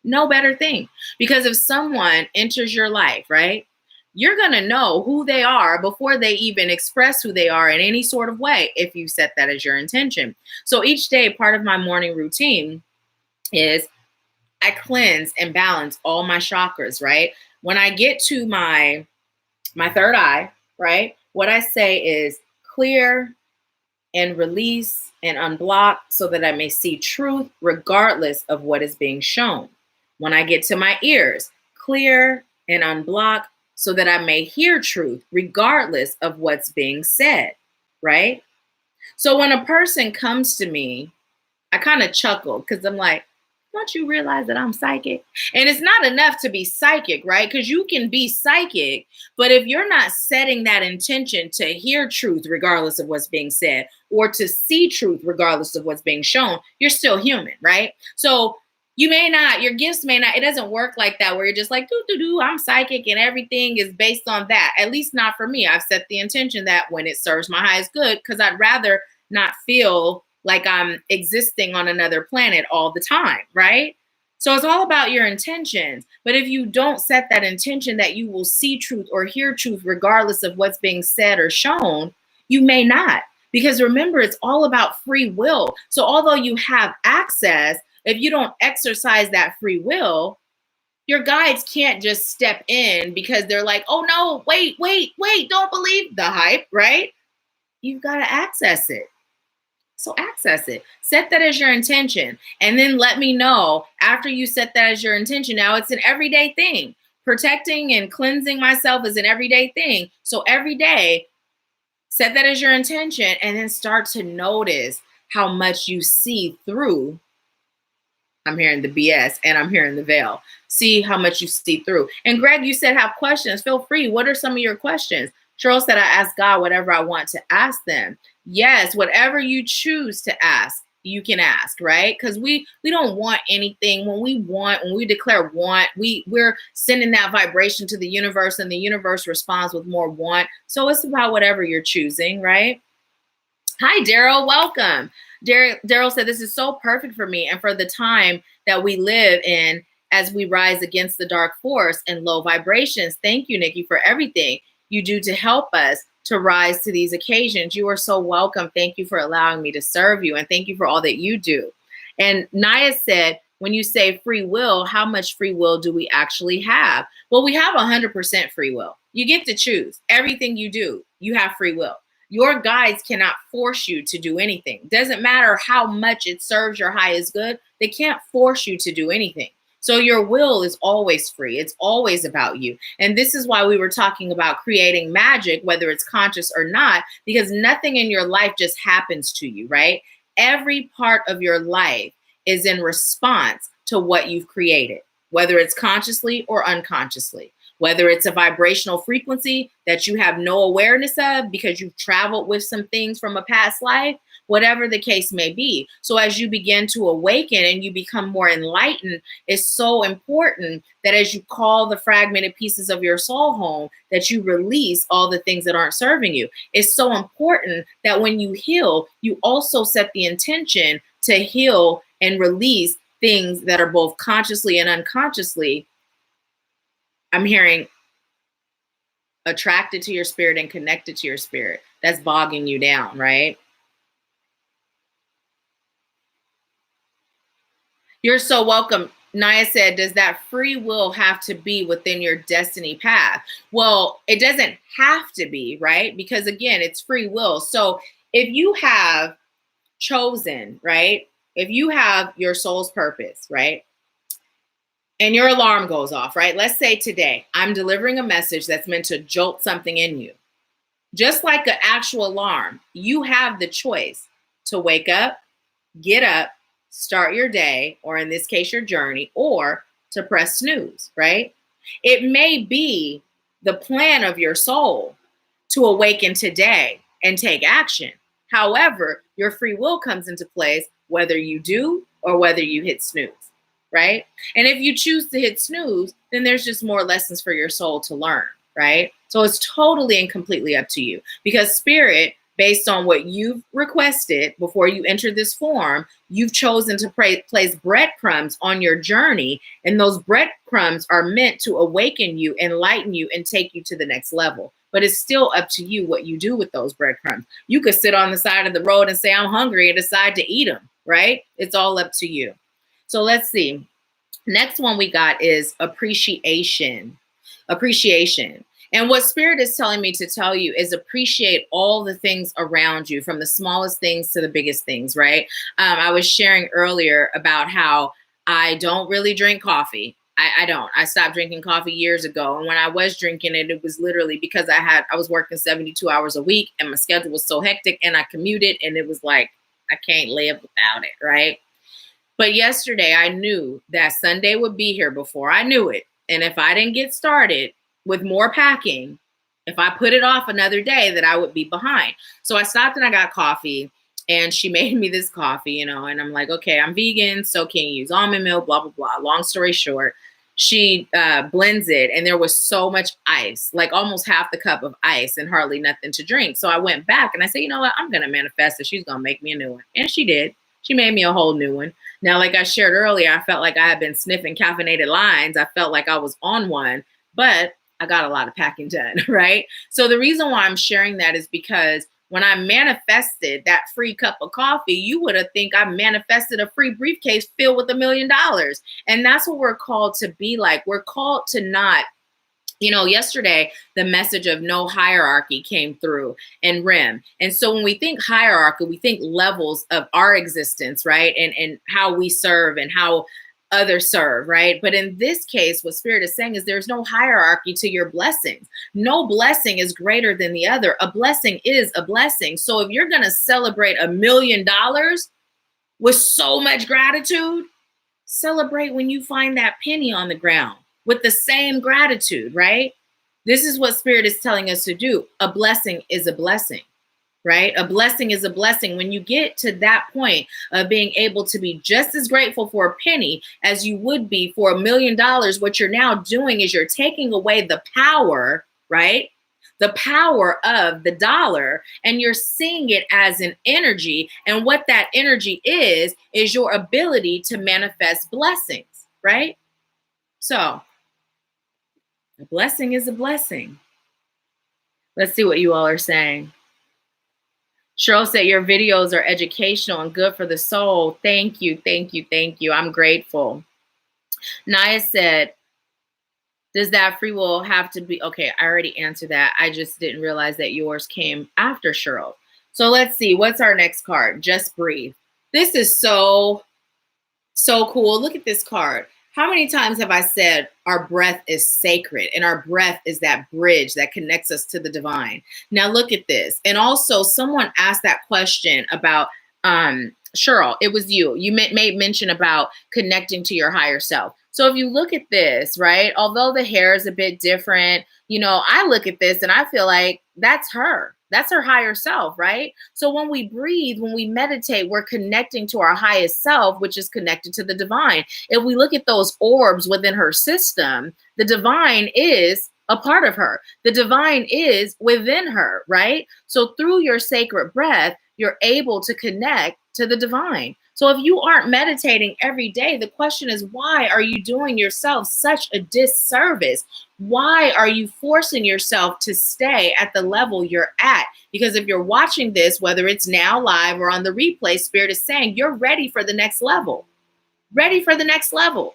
No better thing. Because if someone enters your life, right, you're going to know who they are before they even express who they are in any sort of way, if you set that as your intention. So each day, part of my morning routine is I cleanse and balance all my chakras, right? When I get to my third eye, right, what I say is clear and release and unblock so that I may see truth regardless of what is being shown. When I get to my ears, clear and unblock so that I may hear truth regardless of what's being said, right? So when a person comes to me, I kind of chuckle because I'm like, don't you realize that I'm psychic? And it's not enough to be psychic, right? Because you can be psychic, but if you're not setting that intention to hear truth regardless of what's being said or to see truth regardless of what's being shown, you're still human, right? So you may not, your gifts may not, it doesn't work like that where you're just like, I'm psychic and everything is based on that. At least not for me. I've set the intention that when it serves my highest good, because I'd rather not feel like I'm existing on another planet all the time, right? So it's all about your intentions. But if you don't set that intention that you will see truth or hear truth regardless of what's being said or shown, you may not. Because remember, it's all about free will. So although you have access, if you don't exercise that free will, your guides can't just step in because they're like, oh no, wait, don't believe the hype, right? You've got to access it. So access it. Set that as your intention. And then let me know after you set that as your intention. Now it's an everyday thing. Protecting and cleansing myself is an everyday thing. So every day, set that as your intention and then start to notice how much you see through. I'm hearing the BS and I'm hearing the veil. See how much you see through. And Greg, you said have questions. Feel free. What are some of your questions? Cheryl said I ask God whatever I want to ask them. Yes, whatever you choose to ask, you can ask, right? Because we don't want anything. When we declare want, we're sending that vibration to the universe and the universe responds with more want. So it's about whatever you're choosing, right? Hi, Daryl. Welcome. Daryl said, this is so perfect for me and for the time that we live in as we rise against the dark force and low vibrations. Thank you, Nikki, for everything you do to help us to rise to these occasions. You are so welcome. Thank you for allowing me to serve you. And thank you for all that you do. And Naya said, when you say free will, how much free will do we actually have? Well, we have 100% free will. You get to choose everything you do. You have free will. Your guides cannot force you to do anything. Doesn't matter how much it serves your highest good. They can't force you to do anything. So your will is always free. It's always about you. And this is why we were talking about creating magic, whether it's conscious or not, because nothing in your life just happens to you, right? Every part of your life is in response to what you've created, whether it's consciously or unconsciously. Whether it's a vibrational frequency that you have no awareness of because you've traveled with some things from a past life, whatever the case may be. So as you begin to awaken and you become more enlightened, it's so important that as you call the fragmented pieces of your soul home, that you release all the things that aren't serving you. It's so important that when you heal, you also set the intention to heal and release things that are both consciously and unconsciously. I'm hearing attracted to your spirit and connected to your spirit. That's bogging you down, right? You're so welcome. Naya said, does that free will have to be within your destiny path? Well, it doesn't have to be, right? Because again, it's free will. So if you have chosen, right? If you have your soul's purpose, right? And your alarm goes off, right? Let's say today I'm delivering a message that's meant to jolt something in you. Just like an actual alarm, you have the choice to wake up, get up, start your day, or in this case, your journey, or to press snooze, right? It may be the plan of your soul to awaken today and take action. However, your free will comes into place whether you do or whether you hit snooze. Right? And if you choose to hit snooze, then there's just more lessons for your soul to learn, right? So it's totally and completely up to you because spirit, based on what you've requested before you enter this form, you've chosen to place breadcrumbs on your journey. And those breadcrumbs are meant to awaken you, enlighten you, and take you to the next level. But it's still up to you what you do with those breadcrumbs. You could sit on the side of the road and say, I'm hungry, and decide to eat them, right? It's all up to you. So let's see. Next one we got is appreciation. Appreciation. And what Spirit is telling me to tell you is appreciate all the things around you, from the smallest things to the biggest things, right? I was sharing earlier about how I don't really drink coffee. I don't. I stopped drinking coffee years ago. And when I was drinking it, it was literally because I was working 72 hours a week and my schedule was so hectic and I commuted and it was like, I can't live without it, right? But yesterday I knew that Sunday would be here before I knew it. And if I didn't get started with more packing, if I put it off another day, that I would be behind. So I stopped and I got coffee and she made me this coffee, and I'm like, okay, I'm vegan. So can you use almond milk, blah, blah, blah. Long story short, she blends it and there was so much ice, like almost half the cup of ice and hardly nothing to drink. So I went back and I said, you know what? I'm going to manifest that she's going to make me a new one. And she did. She made me a whole new one. Now, like I shared earlier, I felt like I had been sniffing caffeinated lines. I felt like I was on one, but I got a lot of packing done, right? So the reason why I'm sharing that is because when I manifested that free cup of coffee, you would have think I manifested a free briefcase filled with $1 million. And that's what we're called to be like. We're called to not Yesterday, the message of no hierarchy came through in REM. And so when we think hierarchy, we think levels of our existence, right? And how we serve and how others serve, right? But in this case, what Spirit is saying is there's no hierarchy to your blessings. No blessing is greater than the other. A blessing is a blessing. So if you're going to celebrate $1 million with so much gratitude, celebrate when you find that penny on the ground with the same gratitude, right? This is what Spirit is telling us to do. A blessing is a blessing, right? A blessing is a blessing. When you get to that point of being able to be just as grateful for a penny as you would be for $1 million, what you're now doing is you're taking away the power, right? The power of the dollar, and you're seeing it as an energy. And what that energy is your ability to manifest blessings, right? So a blessing is a blessing. Let's see what you all are saying. Cheryl said your videos are educational and good for the soul. Thank you, thank you, thank you. I'm grateful. Naya said, does that free will have to be? Okay, I already answered that. I just didn't realize that yours came after Cheryl. So let's see. What's our next card? Just breathe. This is so cool. Look at this card. How many times have I said our breath is sacred and our breath is that bridge that connects us to the divine? Now look at this. And also someone asked that question about Cheryl, it was you. You made mention about connecting to your higher self. So if you look at this, right, although the hair is a bit different, I look at this and I feel like that's her. That's her higher self, right? So when we breathe, when we meditate, we're connecting to our highest self, which is connected to the divine. If we look at those orbs within her system, the divine is a part of her. The divine is within her, right? So through your sacred breath, you're able to connect to the divine. So if you aren't meditating every day, the question is, why are you doing yourself such a disservice? Why are you forcing yourself to stay at the level you're at? Because if you're watching this, whether it's now live or on the replay, Spirit is saying you're ready for the next level. Ready for the next level.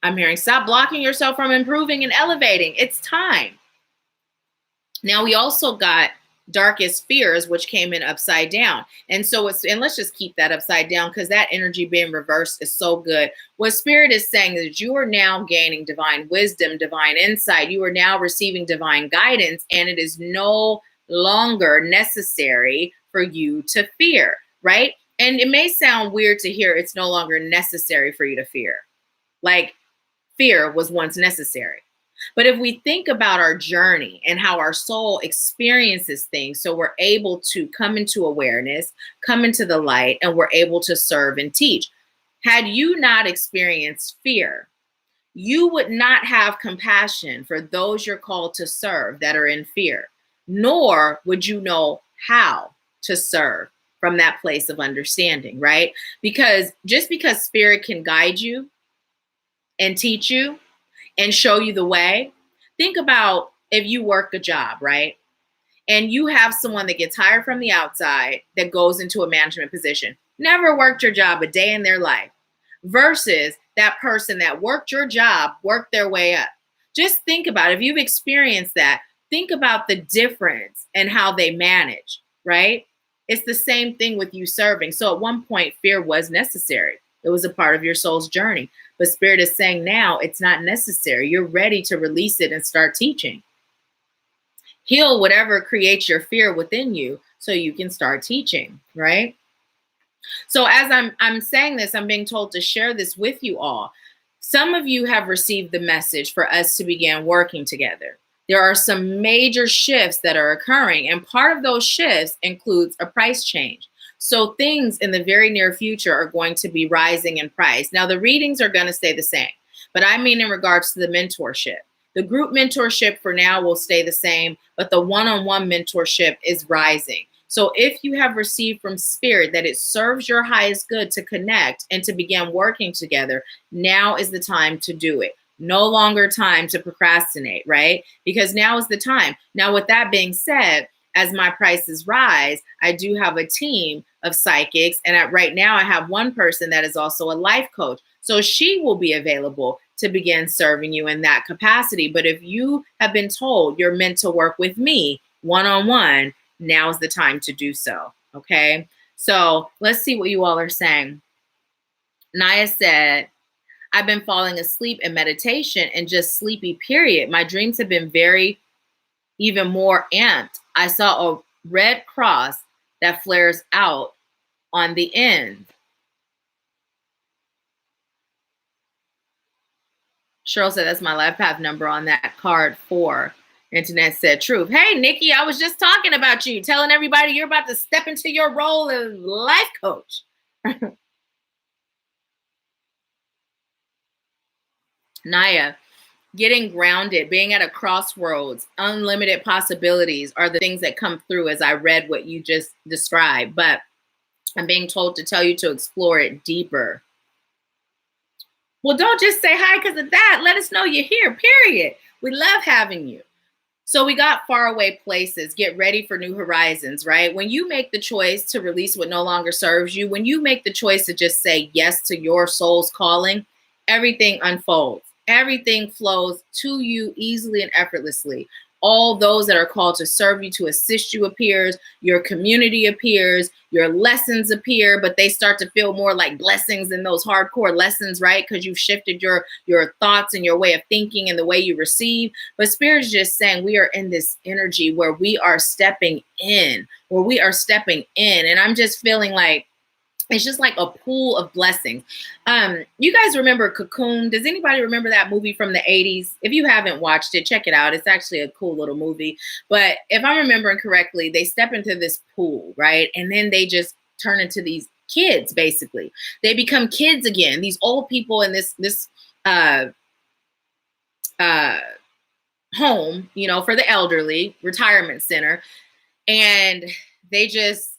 I'm hearing stop blocking yourself from improving and elevating. It's time. Now we also got darkest fears, which came in upside down. And so let's just keep that upside down because that energy being reversed is so good. What Spirit is saying is you are now gaining divine wisdom, divine insight. You are now receiving divine guidance, and it is no longer necessary for you to fear, right? And it may sound weird to hear it's no longer necessary for you to fear. Like fear was once necessary. But if we think about our journey and how our soul experiences things, so we're able to come into awareness, come into the light, and we're able to serve and teach. Had you not experienced fear, you would not have compassion for those you're called to serve that are in fear, nor would you know how to serve from that place of understanding, right? Because just because Spirit can guide you and teach you and show you the way. Think about if you work a job, right? And you have someone that gets hired from the outside that goes into a management position, never worked your job a day in their life, versus that person that worked your job, worked their way up. Just think about it. If you've experienced that, think about the difference and how they manage, right? It's the same thing with you serving. So at one point, fear was necessary. It was a part of your soul's journey. But Spirit is saying now it's not necessary. You're ready to release it and start teaching. Heal whatever creates your fear within you so you can start teaching, right? So as I'm saying this, I'm being told to share this with you all. Some of you have received the message for us to begin working together. There are some major shifts that are occurring, and part of those shifts includes a price change. So things in the very near future are going to be rising in price. Now, the readings are going to stay the same, but I mean in regards to the mentorship. The group mentorship for now will stay the same, but the one-on-one mentorship is rising. So if you have received from Spirit that it serves your highest good to connect and to begin working together, now is the time to do it. No longer time to procrastinate, right? Because now is the time. Now, with that being said, as my prices rise, I do have a team of psychics. And right now I have one person that is also a life coach. So she will be available to begin serving you in that capacity. But if you have been told you're meant to work with me one-on-one, now's the time to do so. Okay. So let's see what you all are saying. Naya said, I've been falling asleep in meditation and just sleepy, period. My dreams have been even more amped. I saw a red cross that flares out on the end. Cheryl said, that's my life path number on that card 4. Internet said, truth. Hey, Nikki, I was just talking about you, telling everybody you're about to step into your role as life coach. Naya, getting grounded, being at a crossroads, unlimited possibilities are the things that come through as I read what you just described. But I'm being told to tell you to explore it deeper. Well, don't just say hi because of that. Let us know you're here, period. We love having you. So we got faraway places. Get ready for new horizons, right? When you make the choice to release what no longer serves you, when you make the choice to just say yes to your soul's calling, everything unfolds. Everything flows to you easily and effortlessly. All those that are called to serve you, to assist you appears, your community appears, your lessons appear, but they start to feel more like blessings than those hardcore lessons, right? Because you've shifted your thoughts and your way of thinking and the way you receive. But Spirit is just saying we are in this energy where we are stepping in, And I'm just feeling like it's just like a pool of blessings. You guys remember Cocoon? Does anybody remember that movie from the 80s? If you haven't watched it, check it out. It's actually a cool little movie. But if I'm remembering correctly, they step into this pool, right? And then they just turn into these kids, basically. They become kids again. These old people in this home, for the elderly, retirement center. And they just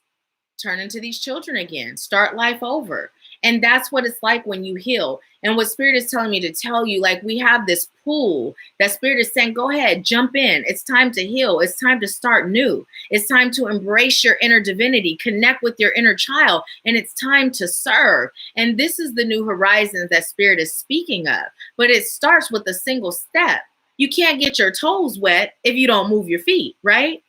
turn into these children again, start life over. And that's what it's like when you heal. And what Spirit is telling me to tell you, like, we have this pool that Spirit is saying, go ahead, jump in. It's time to heal. It's time to start new. It's time to embrace your inner divinity, connect with your inner child, and it's time to serve. And this is the new horizons that Spirit is speaking of. But it starts with a single step. You can't get your toes wet if you don't move your feet, right?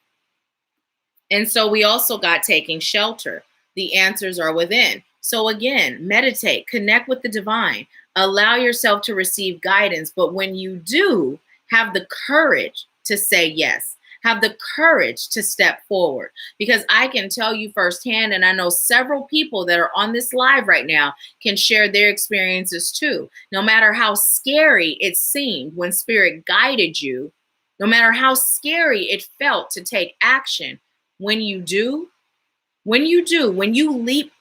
And so we also got taking shelter. The answers are within. So again, meditate, connect with the divine, allow yourself to receive guidance. But when you do, have the courage to say yes, have the courage to step forward. Because I can tell you firsthand, and I know several people that are on this live right now can share their experiences too. No matter how scary it seemed when Spirit guided you, no matter how scary it felt to take action, when you leap,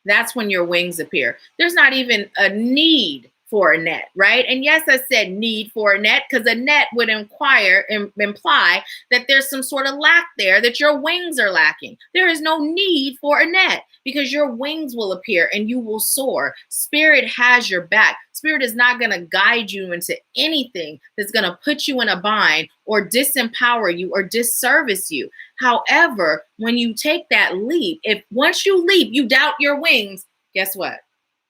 that's when your wings appear. There's not even a need for a net, right? And yes, I said need for a net because a net would imply that there's some sort of lack there, that your wings are lacking. There is no need for a net because your wings will appear and you will soar. Spirit has your back. Spirit is not going to guide you into anything that's going to put you in a bind or disempower you or disservice you. However, when you take that leap, if once you leap, you doubt your wings, guess what?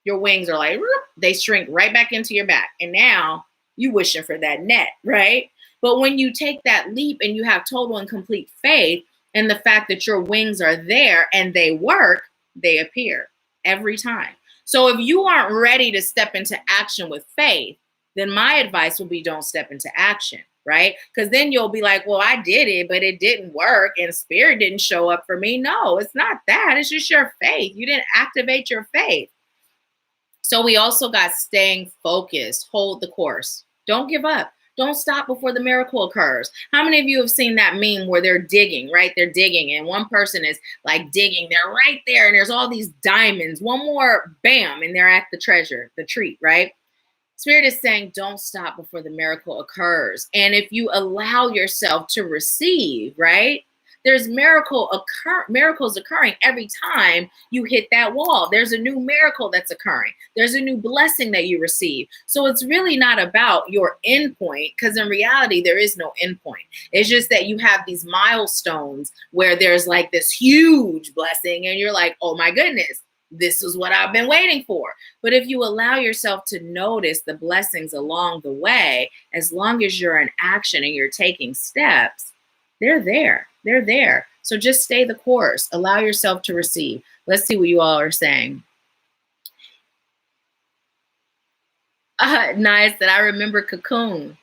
Your wings are like, they shrink right back into your back. And now you wishing for that net, right? But when you take that leap and you have total and complete faith in the fact that your wings are there and they work, they appear every time. So if you aren't ready to step into action with faith, then my advice will be don't step into action, right? Because then you'll be like, well, I did it, but it didn't work and Spirit didn't show up for me. No, it's not that. It's just your faith. You didn't activate your faith. So we also got staying focused, hold the course. Don't give up. Don't stop before the miracle occurs. How many of you have seen that meme where they're digging, right? They're digging and one person is like digging. They're right there and there's all these diamonds. One more, bam, and they're at the treasure, the treat, right? Spirit is saying, don't stop before the miracle occurs. And if you allow yourself to receive, right? There's miracles occurring every time you hit that wall. There's a new miracle that's occurring. There's a new blessing that you receive. So it's really not about your endpoint, because in reality, there is no endpoint. It's just that you have these milestones where there's like this huge blessing and you're like, oh my goodness, this is what I've been waiting for. But if you allow yourself to notice the blessings along the way, as long as you're in action and you're taking steps, they're there. They're there. So just stay the course. Allow yourself to receive. Let's see what you all are saying. Nice that I remember Cocoon.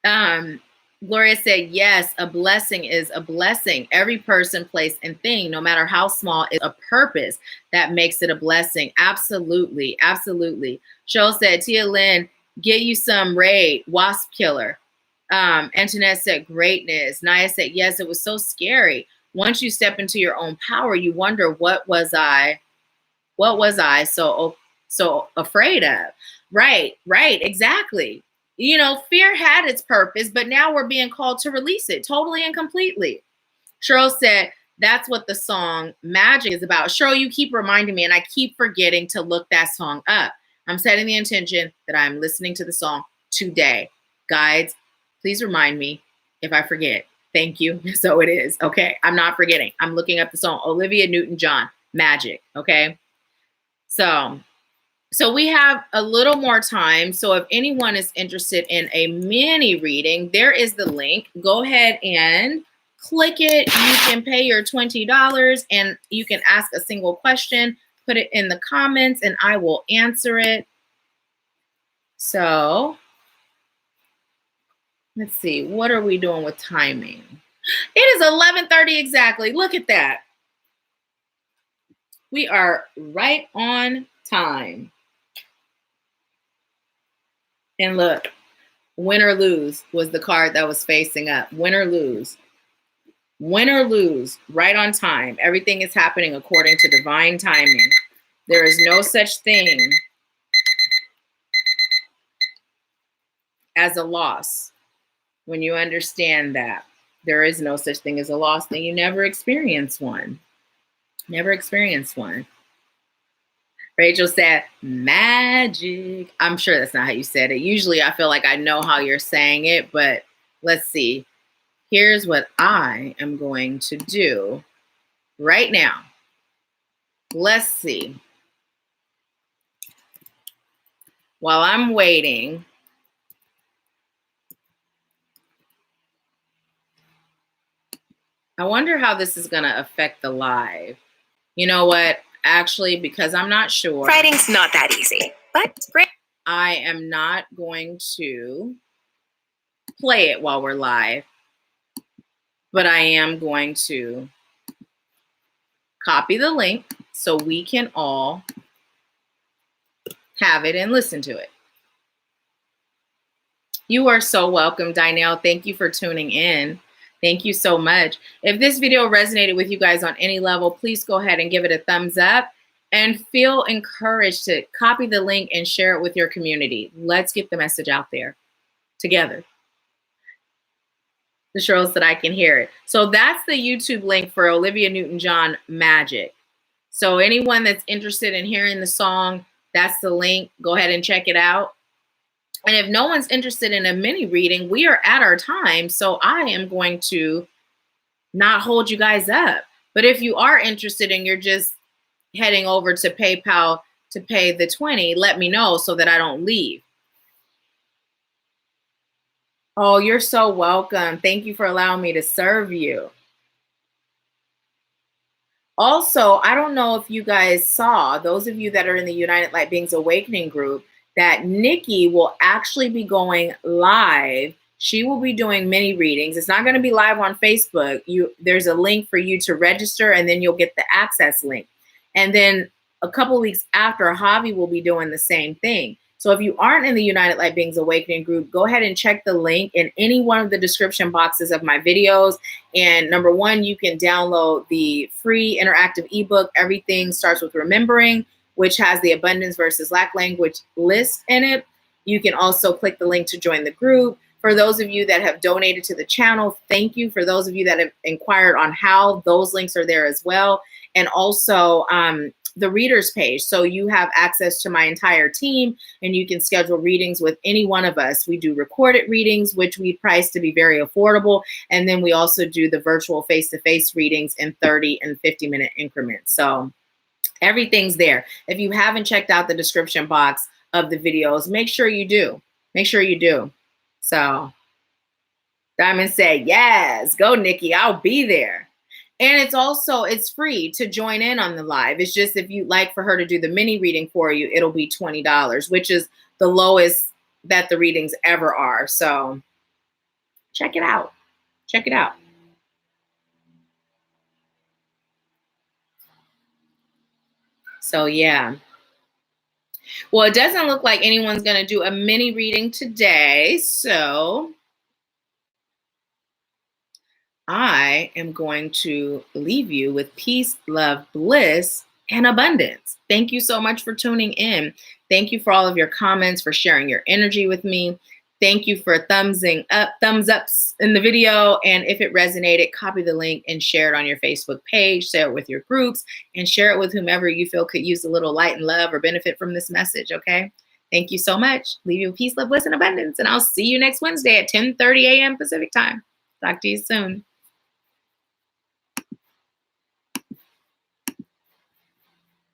Gloria said, yes, a blessing is a blessing. Every person, place, and thing, no matter how small, is a purpose that makes it a blessing. Absolutely. Absolutely. Cheryl said, Tia Lynn, get you some raid, wasp killer. Antoinette said, greatness. Naya said, yes, it was so scary. Once you step into your own power, you wonder, what was I so afraid of? Right, exactly. You know, fear had its purpose, but now we're being called to release it totally and completely. Cheryl said, that's what the song Magic is about. Cheryl, you keep reminding me, and I keep forgetting to look that song up. I'm setting the intention that I'm listening to the song today. Guides, please remind me if I forget. Thank you. So it is. Okay, I'm not forgetting. I'm looking up the song. Olivia Newton-John, Magic. Okay, so we have a little more time. So if anyone is interested in a mini reading, there is the link. Go ahead and click it. You can pay your $20 and you can ask a single question. Put it in the comments and I will answer it. So let's see. What are we doing with timing? It is 11:30 exactly. Look at that. We are right on time. And look, win or lose was the card that was facing up. Win or lose. Win or lose, right on time. Everything is happening according to divine timing. There is no such thing as a loss. When you understand that there is no such thing as a loss, then you never experience one. Never experience one. Rachel said, magic. I'm sure that's not how you said it. Usually I feel like I know how you're saying it, but let's see. Here's what I am going to do right now. Let's see. While I'm waiting, I wonder how this is going to affect the live. You know what? Actually, because I'm not sure. Writing's not that easy, but great. I am not going to play it while we're live, but I am going to copy the link so we can all have it and listen to it. You are so welcome, Dynelle. Thank you for tuning in. Thank you so much. If this video resonated with you guys on any level, please go ahead and give it a thumbs up and feel encouraged to copy the link and share it with your community. Let's get the message out there together. The Cheryl said I can hear it. So that's the YouTube link for Olivia Newton-John, Magic. So anyone that's interested in hearing the song, that's the link. Go ahead and check it out. And if no one's interested in a mini reading, we are at our time. So I am going to not hold you guys up. But if you are interested and you're just heading over to PayPal to pay the $20, let me know so that I don't leave. Oh, you're so welcome. Thank you for allowing me to serve you. Also, I don't know if you guys saw, those of you that are in the United Light Beings Awakening group, that Nikki will actually be going live. She will be doing mini readings. It's not going to be live on Facebook. There's a link for you to register, and then you'll get the access link. And then a couple of weeks after, Javi will be doing the same thing. So if you aren't in the United Light Beings Awakening group, go ahead and check the link in any one of the description boxes of my videos. And number one, you can download the free interactive ebook, Everything Starts With Remembering, which has the abundance versus lack language list in it. You can also click the link to join the group. For those of you that have donated to the channel, thank you. For those of you that have inquired on how, those links are there as well. And also the readers page. So you have access to my entire team and you can schedule readings with any one of us. We do recorded readings, which we price to be very affordable. And then we also do the virtual face-to-face readings in 30 and 50-minute increments. So everything's there. If you haven't checked out the description box of the videos, make sure you do. Make sure you do. So Diamond said, yes, go Nikki, I'll be there. And it's free to join in on the live. It's just if you'd like for her to do the mini reading for you, it'll be $20, which is the lowest that the readings ever are. So check it out. Check it out. So yeah. Well, it doesn't look like anyone's going to do a mini reading today. So I am going to leave you with peace, love, bliss, and abundance. Thank you so much for tuning in. Thank you for all of your comments, for sharing your energy with me. Thank you for thumbs ups in the video. And if it resonated, copy the link and share it on your Facebook page, share it with your groups, and share it with whomever you feel could use a little light and love or benefit from this message, okay? Thank you so much. Leave you with peace, love, bliss, and abundance. And I'll see you next Wednesday at 10:30 a.m. Pacific time. Talk to you soon.